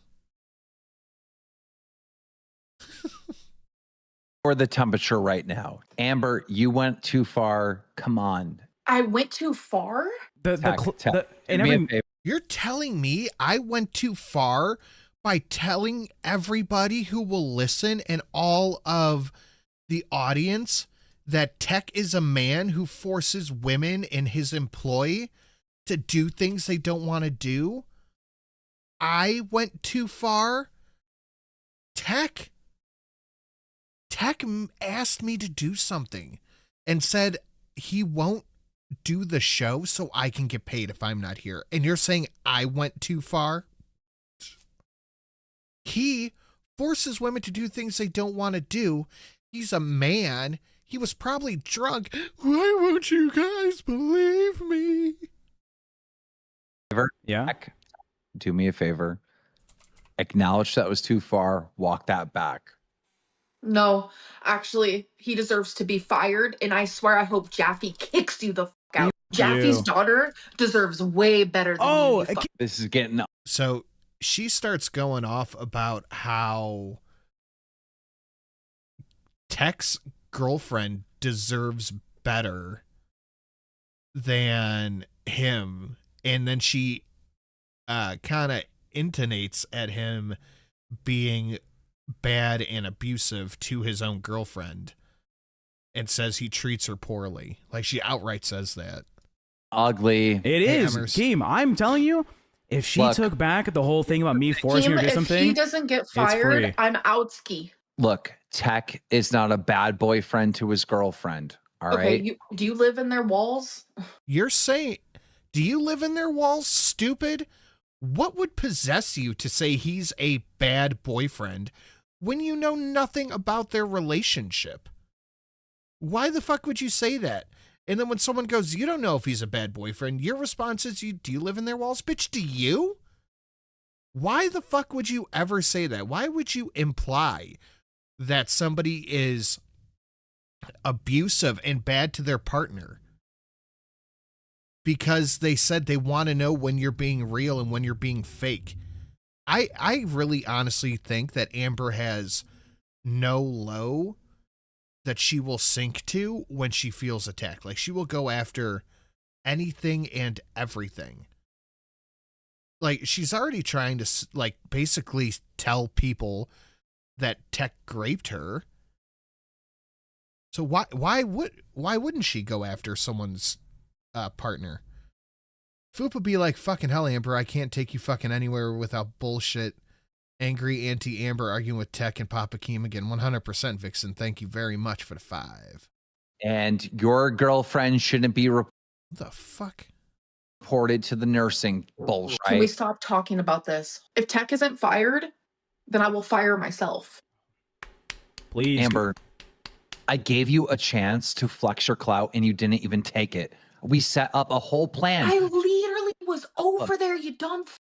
The temperature right now. Amber, you went too far. Come on. I went too far? And me a favor. You're telling me I went too far by telling everybody who will listen and all of the audience that Tech is a man who forces women in his employ to do things they don't want to do? I went too far? Tech asked me to do something and said he won't do the show so I can get paid if I'm not here. And you're saying I went too far? He forces women to do things they don't want to do. He's a man. He was probably drunk. Why won't you guys believe me? Yeah. Do me a favor. Acknowledge that was too far. Walk that back. No, actually, he deserves to be fired, and I swear I hope Jaffe kicks you the fuck out. Jaffe's daughter deserves way better than you. You fuck- This is getting. So she starts going off about how Tech's girlfriend deserves better than him. And then she kind of intonates at him being bad and abusive to his own girlfriend and says he treats her poorly. Like she outright says that. Ugly. It is. Keem, I'm telling you, if she Look. took back the whole thing about me forcing her to do if something, he doesn't get it's free. fired, I'm outski. Look, Tech is not a bad boyfriend to his girlfriend. All right. Okay, do you live in their walls? You're saying, do you live in their walls, stupid? What would possess you to say he's a bad boyfriend when you know nothing about their relationship? Why the fuck would you say that? And then when someone goes, you don't know if he's a bad boyfriend, your response is, do you live in their walls? Bitch, do you? Why the fuck would you ever say that? Why would you imply that somebody is abusive and bad to their partner because they said they want to know when you're being real and when you're being fake? I really honestly think that Amber has no low that she will sink to when she feels attacked. Like, she will go after anything and everything. Like, she's already trying to, like, basically tell people that Tech raped her. So why wouldn't she go after someone's partner? Foop would be like, fucking hell, Amber, I can't take you fucking anywhere without bullshit. Angry anti-Amber arguing with Tech and Papa Keem again. 100% Vixen. Thank you very much for the 5. And your girlfriend shouldn't be the fuck? Reported to the nursing bullshit. Can we stop talking about this? If Tech isn't fired, then I will fire myself. Please. Amber, I gave you a chance to flex your clout and you didn't even take it. We set up a whole plan. I literally was over there, you dumb fuck.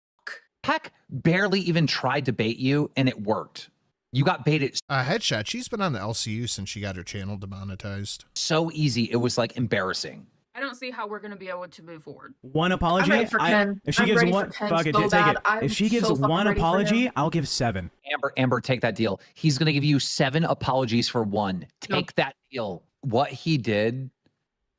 Tech barely even tried to bait you and it worked. You got baited. Headshot, she's been on the LCU since she got her channel demonetized. So easy. It was like embarrassing. I don't see how we're going to be able to move forward. One apology. If she gives one, fuck it, take it. If she gives one apology, I'll give 7. Amber, take that deal. He's going to give you 7 apologies for 1. Take that deal. What he did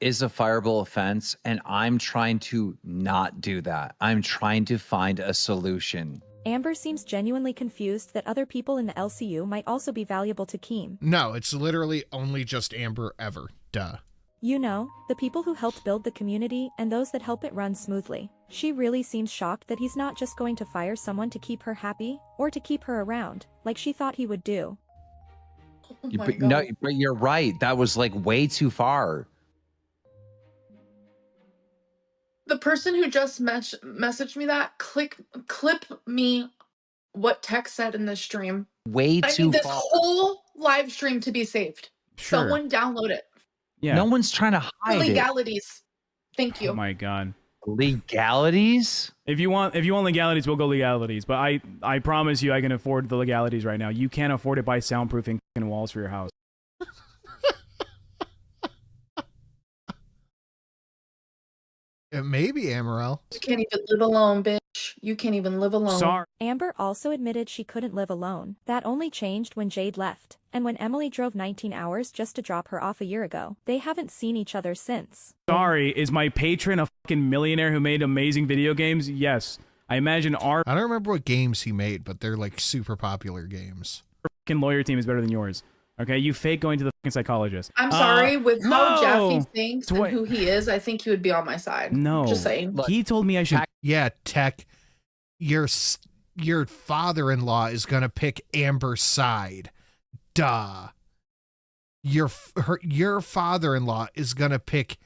is a fireable offense, and I'm trying to not do that. I'm trying to find a solution. Amber seems genuinely confused that other people in the LCU might also be valuable to Keem. No, it's literally only just Amber ever. Duh. You know, the people who helped build the community and those that help it run smoothly. She really seems shocked that he's not just going to fire someone to keep her happy, or to keep her around, like she thought he would do. No, but you're right. That was like way too far. The person who just messaged me that, clip me what Tech said in this stream. Way I too need this far. whole live stream to be saved. Sure. Someone download it. Yeah. No one's trying to hide it. Legalities. Thank you. Oh my god. Legalities? If you want legalities, we'll go legalities. But I promise you I can afford the legalities right now. You can't afford it by soundproofing fucking walls for your house. Maybe, Amarel. You can't even live alone, bitch. You can't even live alone. Sorry. Amber also admitted she couldn't live alone. That only changed when Jade left, and when Emily drove 19 hours just to drop her off a year ago. They haven't seen each other since. Sorry, is my patron a fucking millionaire who made amazing video games? Yes. I imagine our I don't remember what games he made, but they're like super popular games. fucking lawyer team is better than yours. Okay, you fake going to the fucking psychologist. I'm sorry, with how no! Jaffe thinks and who he is, I think he would be on my side. No. Just saying. He told me I should. Yeah, Tech, your father-in-law is gonna pick Amber's side. Duh. Your father-in-law is gonna pick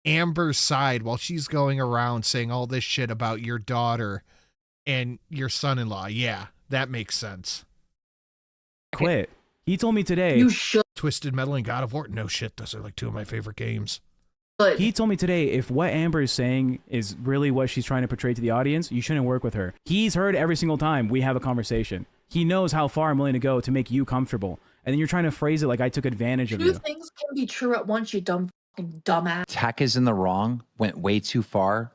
Amber's side while she's going around saying all this shit about your daughter and your son-in-law. Yeah, that makes sense. Quit. He told me today. You should. Twisted Metal and God of War. No shit, those are like 2 of my favorite games. He told me today if what Amber is saying is really what she's trying to portray to the audience, you shouldn't work with her. He's heard every single time we have a conversation. He knows how far I'm willing to go to make you comfortable. And then you're trying to phrase it like I took advantage of you. Two things can be true at once, you dumb fucking dumbass. Tech is in the wrong. Went way too far.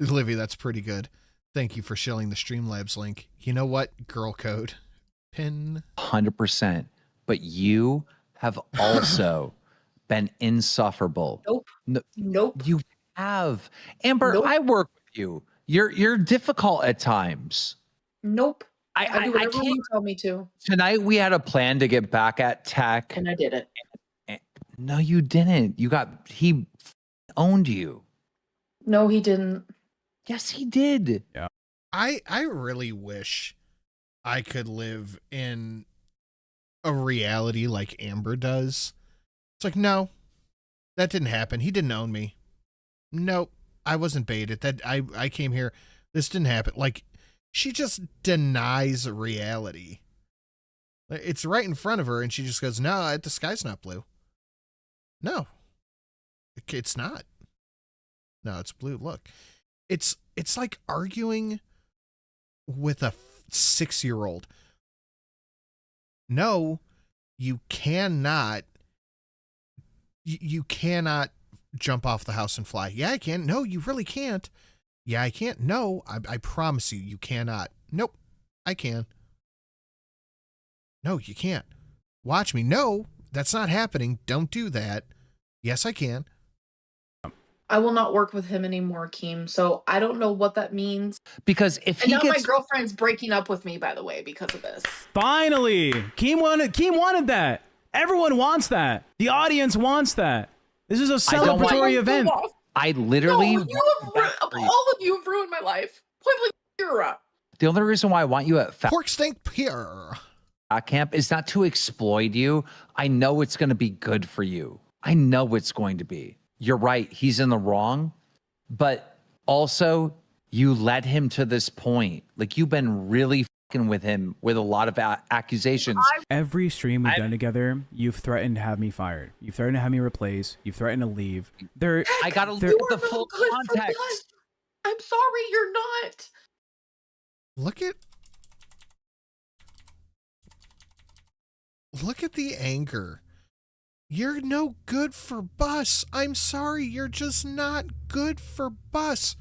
Livy, that's pretty good. Thank you for shilling the Streamlabs link. You know what? Girl code. Pin. 100%. But you have also been insufferable. Nope. Nope. You have. Amber, Nope. I work with you. You're difficult at times. Nope. I do whatever can't. you tell me to. Tonight we had a plan to get back at Tech. And I did it. No, you didn't. He owned you. No, he didn't. Yes, he did. Yeah. I really wish I could live in a reality like Amber does. It's like, no, that didn't happen. He didn't own me. Nope, I wasn't baited. That I came here. This didn't happen. Like, she just denies reality. It's right in front of her, and she just goes, no, the sky's not blue. No, it's not. No, it's blue. Look, it's like arguing with a 6-year-old. No, you cannot. You cannot jump off the house and fly. Yeah, I can. No, you really can't. Yeah, I can't. No, I promise you, you cannot. Nope, I can. No, you can't. Watch me. No, that's not happening. Don't do that. Yes, I can. I will not work with him anymore, Keem. So I don't know what that means. Because if And he now gets my girlfriend's breaking up with me, by the way, because of this. Finally, Keem wanted that. Everyone wants that. The audience wants that. This is a celebratory event. I literally. No, all of you have ruined my life. Point blank, you're The only reason why I want you at Pork Stink Pier camp is not to exploit you. I know it's going to be good for you. I know it's going to be. You're right. He's in the wrong. But also, you led him to this point. Like, you've been really fucking with him with a lot of accusations. Every stream we've done together, you've threatened to have me fired. You've threatened to have me replaced. You've threatened to leave. I got to look at the full context. I'm sorry, you're not. Look at the anger. You're no good for Bus. I'm sorry, you're just not good for Bus.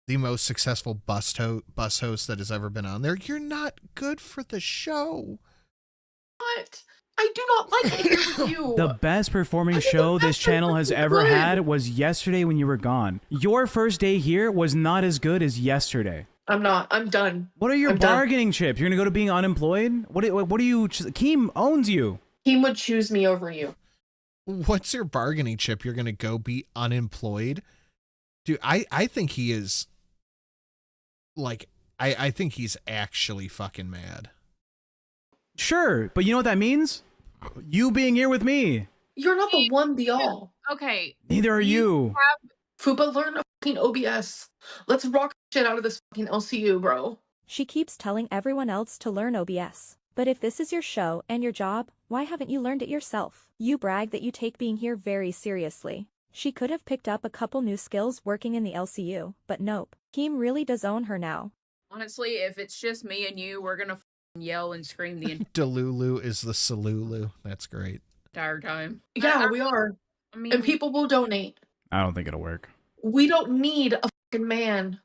The most successful bus host that has ever been on there. You're not good for the show. What? I do not like it here with you. The best performing show this channel has ever had was yesterday when you were gone. Your first day here was not as good as yesterday. I'm not. I'm done. What are your bargaining chips? You're gonna go to being unemployed? What are you? Keem owns you. Keem would choose me over you. What's your bargaining chip? You're gonna go be unemployed? Dude, I think he is like I think he's actually fucking mad. Sure, but you know what that means? You being here with me. You're not the one be all. Okay. Neither are you. Fupa, learn a fucking OBS. Let's rock shit out of this fucking LCU, bro. She keeps telling everyone else to learn OBS. But if this is your show and your job, why haven't you learned it yourself? You brag that you take being here very seriously. She could have picked up a couple new skills working in the LCU, but nope. Keem really does own her now. Honestly, if it's just me and you, we're gonna yell and scream the Delulu is the Salulu. That's great. entire time. Yeah, we are. I mean, And people will donate. I don't think it'll work. We don't need a fucking man.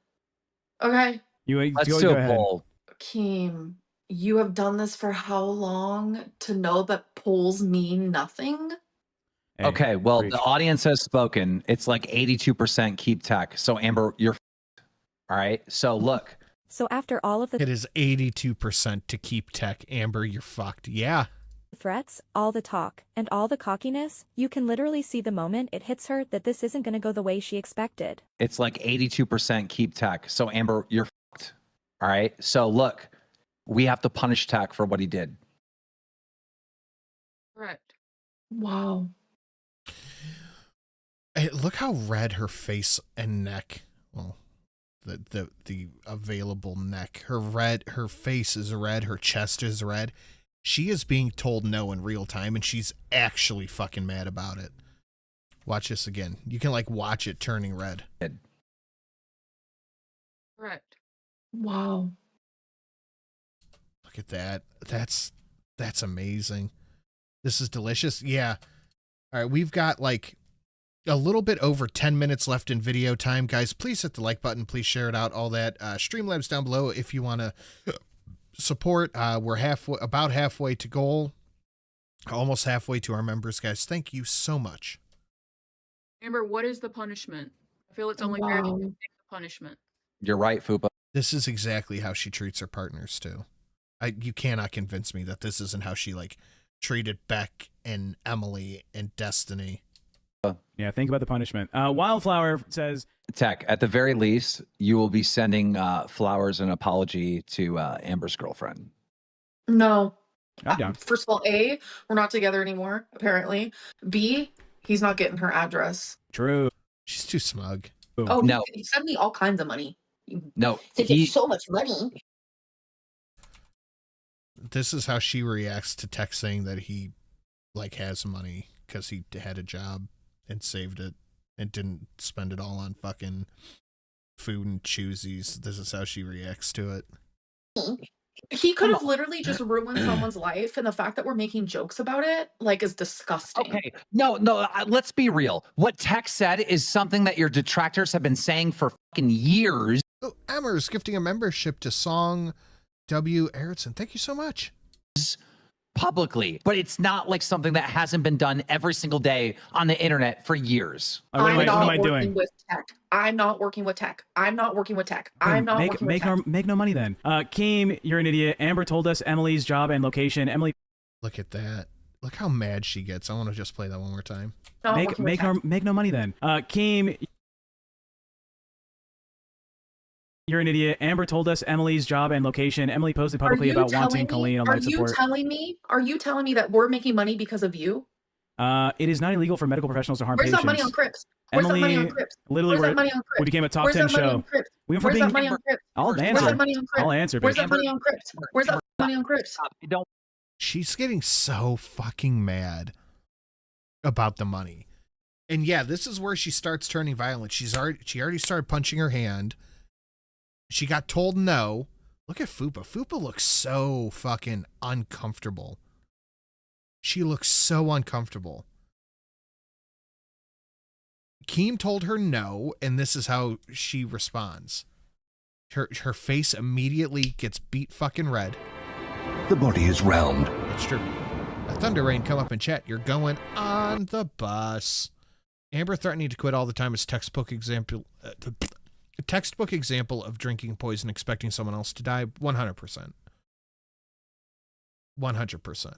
Okay? Let's go do a ahead. poll. Keem, you have done this for how long to know that polls mean nothing? Okay, well, the audience has spoken. It's like 82% keep tech. So, Amber, you're all right. So, look. So after all of the It is 82% to keep tech. Amber, you're fucked. Yeah. threats, all the talk, and all the cockiness, you can literally see the moment it hits her that this isn't gonna go the way she expected. It's like 82% keep tech. So, Amber, you're fucked. All right. So, look, we have to punish tech for what he did. correct. Wow. Hey, look how red her face and neck. Well, the available neck. Her face is red. Her chest is red. She is being told no in real time, and she's actually fucking mad about it. Watch this again. You can like watch it turning red. Correct. Wow. Look at that. That's amazing. This is delicious. Yeah. All right, we've got like a little bit over 10 minutes left in video time. Guys, please hit the like button. Please share it out, all that. Streamlabs down below if you want to support. We're about halfway to goal. Almost halfway to our members, guys. Thank you so much. Amber, what is the punishment? I feel it's only fair to take the punishment. You're right, Fupa. This is exactly how she treats her partners too. You cannot convince me that this isn't how she like treated Beck and Emily and Destiny. Yeah, think about the punishment. Wildflower says, Tech, at the very least, you will be sending flowers and apology to Amber's girlfriend. No. I'm down. First of all, A, we're not together anymore, apparently. B, he's not getting her address. True. She's too smug. Oh, no. He sent me all kinds of money. No. Sent you so much money. This is how she reacts to Tech saying that he like has money because he had a job and saved it and didn't spend it all on fucking food and choosies. This is how she reacts to it. He could have literally just ruined someone's life, and the fact that we're making jokes about it, like, is disgusting. Okay, no, let's be real. What Tech said is something that your detractors have been saying for fucking years. Oh, Emmer's gifting a membership to Song W. Erickson. Thank you so much. Publicly, but it's not like something that hasn't been done every single day on the internet for years. What am I doing? With tech. I'm not working with tech. I'm not working with tech. I'm not working with tech. Make no money then. Keem, you're an idiot. Amber told us Emily's job and location. Emily, look at that. Look how mad she gets. I want to just play that one more time. Make no money then. Keem, you're an idiot. Amber told us Emily's job and location. Emily posted publicly about wanting Colleen online support. Are you telling me that we're making money because of you? It is not illegal for medical professionals to harm Where's patients. that money on Crips? Where's Emily, that money on Crips? literally, Where's that money on Crips? we became a top Where's 10 that money show. on Crips? We went from Where's being. that money on Crips? I'll Where's answer. that money on Crips? I'll answer. Where's Bitch. that money on Crips? Where's that money on Crips? She's getting so fucking mad about the money. And yeah, this is where she starts turning violent. She already started punching her hand. She got told no. Look at Fupa. Fupa looks so fucking uncomfortable. She looks so uncomfortable. Keem told her no, and this is how she responds. Her face immediately gets beat fucking red. The body is round. That's true. A Thunder Rain, come up and chat. You're going on the bus. Amber threatening to quit all the time is textbook example of drinking poison, expecting someone else to die. 100%. 100%.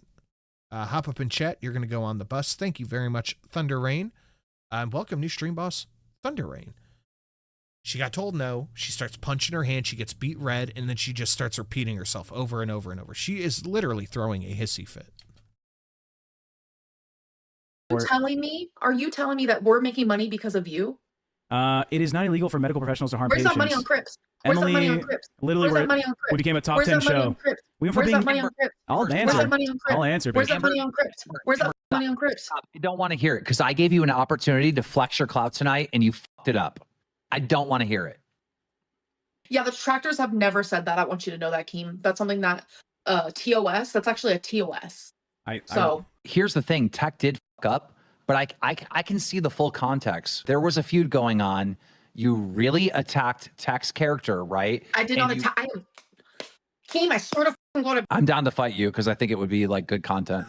Hop up and chat. You're going to go on the bus. Thank you very much, Thunder Rain. Welcome, new stream boss, Thunder Rain. She got told no. She starts punching her hand. She gets beat red, and then she just starts repeating herself over and over and over. She is literally throwing a hissy fit. Are you telling me that we're making money because of you? It is not illegal for medical professionals to harm Where's patients. that money on Crips? Where's Emily, that money on Crips? literally, Where's that money on Crips? we became a top Where's 10 that money show. on Crips? We went from Where's being. that money on Crips? I'll Where's answer. that money on Crips? I'll answer. Where's Bitch. that money on Crips? Where's that money on Crips? I don't want to hear it because I gave you an opportunity to flex your clout tonight and you fucked it up. I don't want to hear it. Yeah, the detractors have never said that. I want you to know that, Keem. That's something that TOS. That's actually a TOS. Here's the thing: Tech did fuck up, but I can see the full context. There was a feud going on. You really attacked Tech's character, right? I did not attack. Keem, I sort of got to. I'm down to fight you because I think it would be like good content.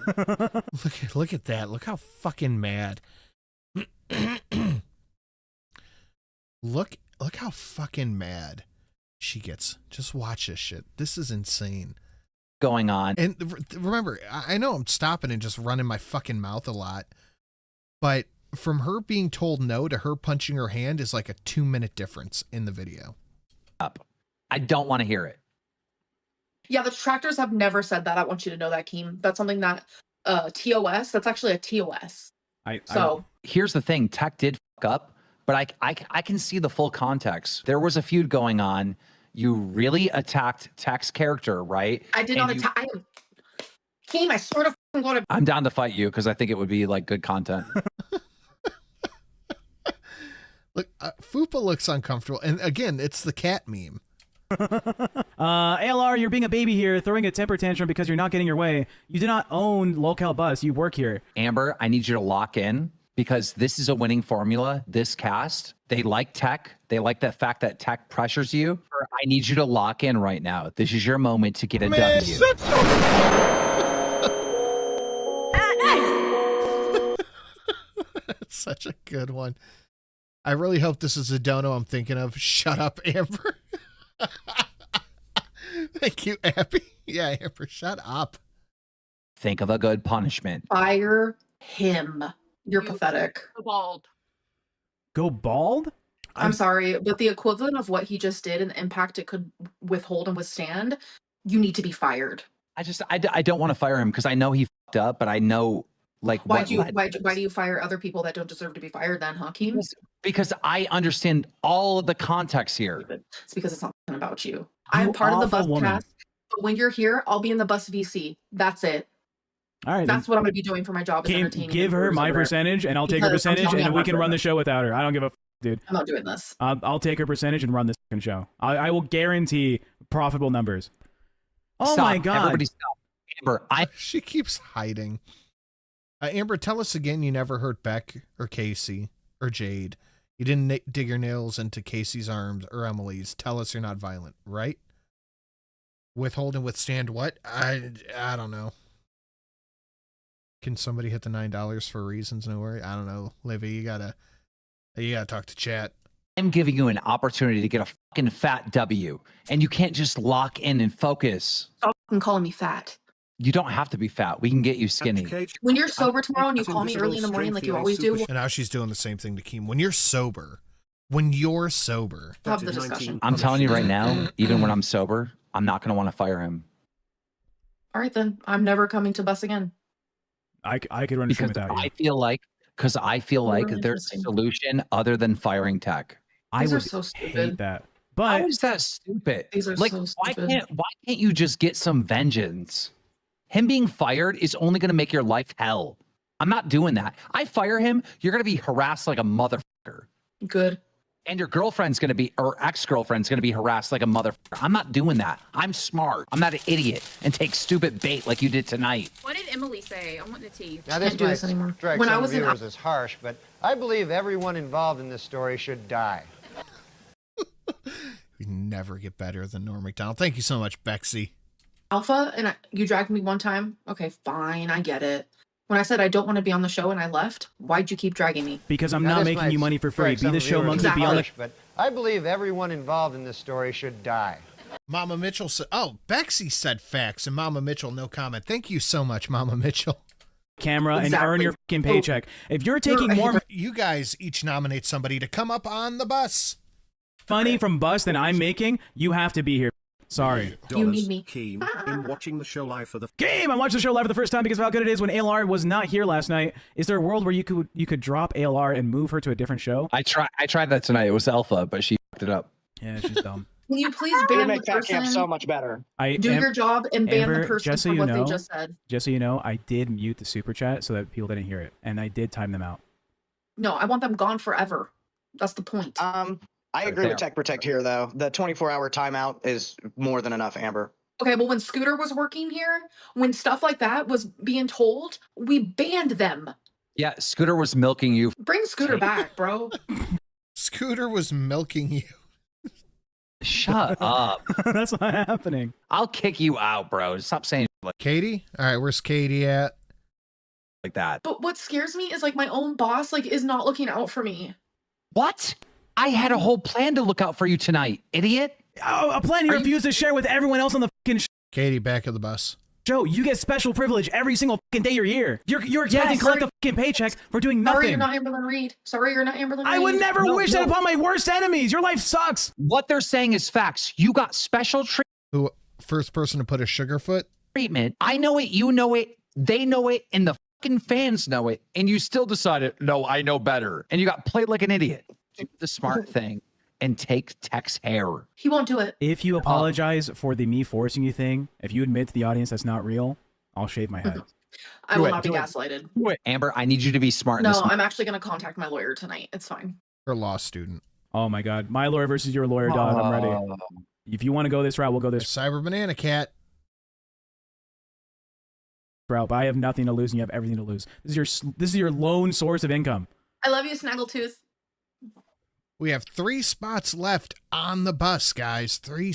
Look at that. Look how fucking mad. Look how fucking mad she gets. Just watch this shit. This is insane. Going on. And remember, I know I'm stopping and just running my fucking mouth a lot, but from her being told no to her punching her hand is like a 2-minute difference in the video. I don't want to hear it. Yeah, the detractors have never said that. I want you to know that, Keem. That's something that TOS. That's actually a TOS. Here's the thing: Tech did fuck up, but I can see the full context. There was a feud going on. You really attacked Tech's character, right? I did not attack. Keem, I sort of got to. I'm down to fight you because I think it would be like good content. Look, Fupa looks uncomfortable, and again, it's the cat meme. ALR, you're being a baby here, throwing a temper tantrum because you're not getting your way. You do not own Locale Bus. You work here. Amber, I need you to lock in because this is a winning formula. This cast, they like Tech. They like the fact that Tech pressures you. I need you to lock in right now. This is your moment to get a W. That's such a good one. I really hope this is a dono I'm thinking of. Shut up, Amber. Thank you, Abby. Yeah, Amber, shut up. Think of a good punishment. Fire him. You're pathetic. Bald. Go bald? I'm sorry, but the equivalent of what he just did and the impact it could withhold and withstand, you need to be fired. I don't want to fire him because I know he fucked up, but I know like why do you fire other people that don't deserve to be fired then, huh, Keem? Because I understand all of the context here. It's because it's not about you. I'm part of the bus cast, but when you're here, I'll be in the bus VC. That's it. All right. That's what I'm going to be doing for my job. Is entertaining. Give her my percentage, and I'll take her percentage, and we can run the show without her. I don't give a f, dude. I'm not doing this. I'll take her percentage and run this fucking show. I will guarantee profitable numbers. Oh Stop. my God. Everybody stop. Amber, She keeps hiding. Amber, tell us again you never hurt Beck or Casey or Jade. You didn't dig your nails into Casey's arms or Emily's. Tell us you're not violent, right? Withhold and withstand what? I don't know. Can somebody hit the $9 for reasons? No worry. I don't know. Livy, you gotta talk to chat. I'm giving you an opportunity to get a fucking fat W, and you can't just lock in and focus. Stop fucking calling me fat. You don't have to be fat. We can get you skinny. When you're sober tomorrow and you call me early in the morning like you always do, And now she's doing the same thing to Keem. When you're sober, have the discussion. I'm telling you right now, even when I'm sober, I'm not going to want to fire him. All right, then. I'm never coming to bus again. I could run a stream without you. I feel like there's a solution other than firing Tech. I These are would so stupid. hate that. But how is that stupid? These are like, so why stupid. can't you just get some vengeance? Him being fired is only going to make your life hell. I'm not doing that. I fire him, you're going to be harassed like a motherfucker. Good. And your girlfriend's going to be, or ex-girlfriend's going to be harassed like a motherfucker. I'm not doing that. I'm smart. I'm not an idiot and take stupid bait like you did tonight. What did Emily say? I want the tea. Now, this might strike When I some was in- viewers as harsh, but I believe everyone involved in this story should die. We never get better than Norm McDonald. Thank you so much, Bexy. Alpha, and you dragged me one time. Okay, fine. I get it. When I said I don't want to be on the show and I left, why'd you keep dragging me? because I'm Now, not this making might you money for free. strike Be some the show viewers monkey. as Be on the. harsh, but I believe everyone involved in this story should die. Mama Mitchell said, oh, Bexy said facts, and Mama Mitchell, no comment. Thank you so much, Mama Mitchell. Camera and earn your fucking paycheck. If you're taking more You guys each nominate somebody to come up on the bus. money from bus than I'm making, you have to be here. Sorry. You need me. Keen in watching the show live for the Game! I watched the show live for the first time because of how good it is when ALR was not here last night. Is there a world where you could drop ALR and move her to a different show? I tried that tonight. It was Alpha, but she fucked it up. Yeah, she's dumb. Can you please ban the person? much better. Do your job and ban Amber, the person just so for you what know, they just said. Just so you know, I did mute the super chat so that people didn't hear it, and I did time them out. No, I want them gone forever. That's the point. I agree with Tech Protect here, though. The 24-hour timeout is more than enough, Amber. Okay, but when Scooter was working here, when stuff like that was being told, we banned them. Yeah, Scooter was milking you. Bring Scooter back, bro. Scooter was milking you. Shut up. That's not happening. I'll kick you out, bro. Stop saying like Katie? All right, where's Katie at? like that. But what scares me is like my own boss like is not looking out for me. What? I had a whole plan to look out for you tonight, idiot. Oh, a plan you refuse to share with everyone else on the fucking Katie, back of the bus. Joe, you get special privilege every single fucking day you're here. You're expecting to collect a fucking paycheck for doing nothing. Sorry, you're not Amberlynn Reid. Sorry, you're not Amberlynn Reid. I would never wish that upon my worst enemies. Your life sucks. What they're saying is facts. You got special Who first person to put a sugarfoot? treatment. I know it. You know it. They know it. And the fucking fans know it. And you still decided, no, I know better. And you got played like an idiot. Do the smart thing and take Tech's hair. He won't do it. If you apologize for the me forcing you thing, if you admit to the audience that's not real, I'll shave my head. I will not be gaslighted. Amber, I need you to be smart. in No, this I'm actually going to contact my lawyer tonight. It's fine. Her law student. Oh my god. My lawyer versus your lawyer, dog. I'm ready. If you want to go this route, we'll go this Cyber Banana Cat route. But I have nothing to lose and you have everything to lose. This is your lone source of income. I love you, Snaggletooth. We have 3 spots left on the bus, guys. 3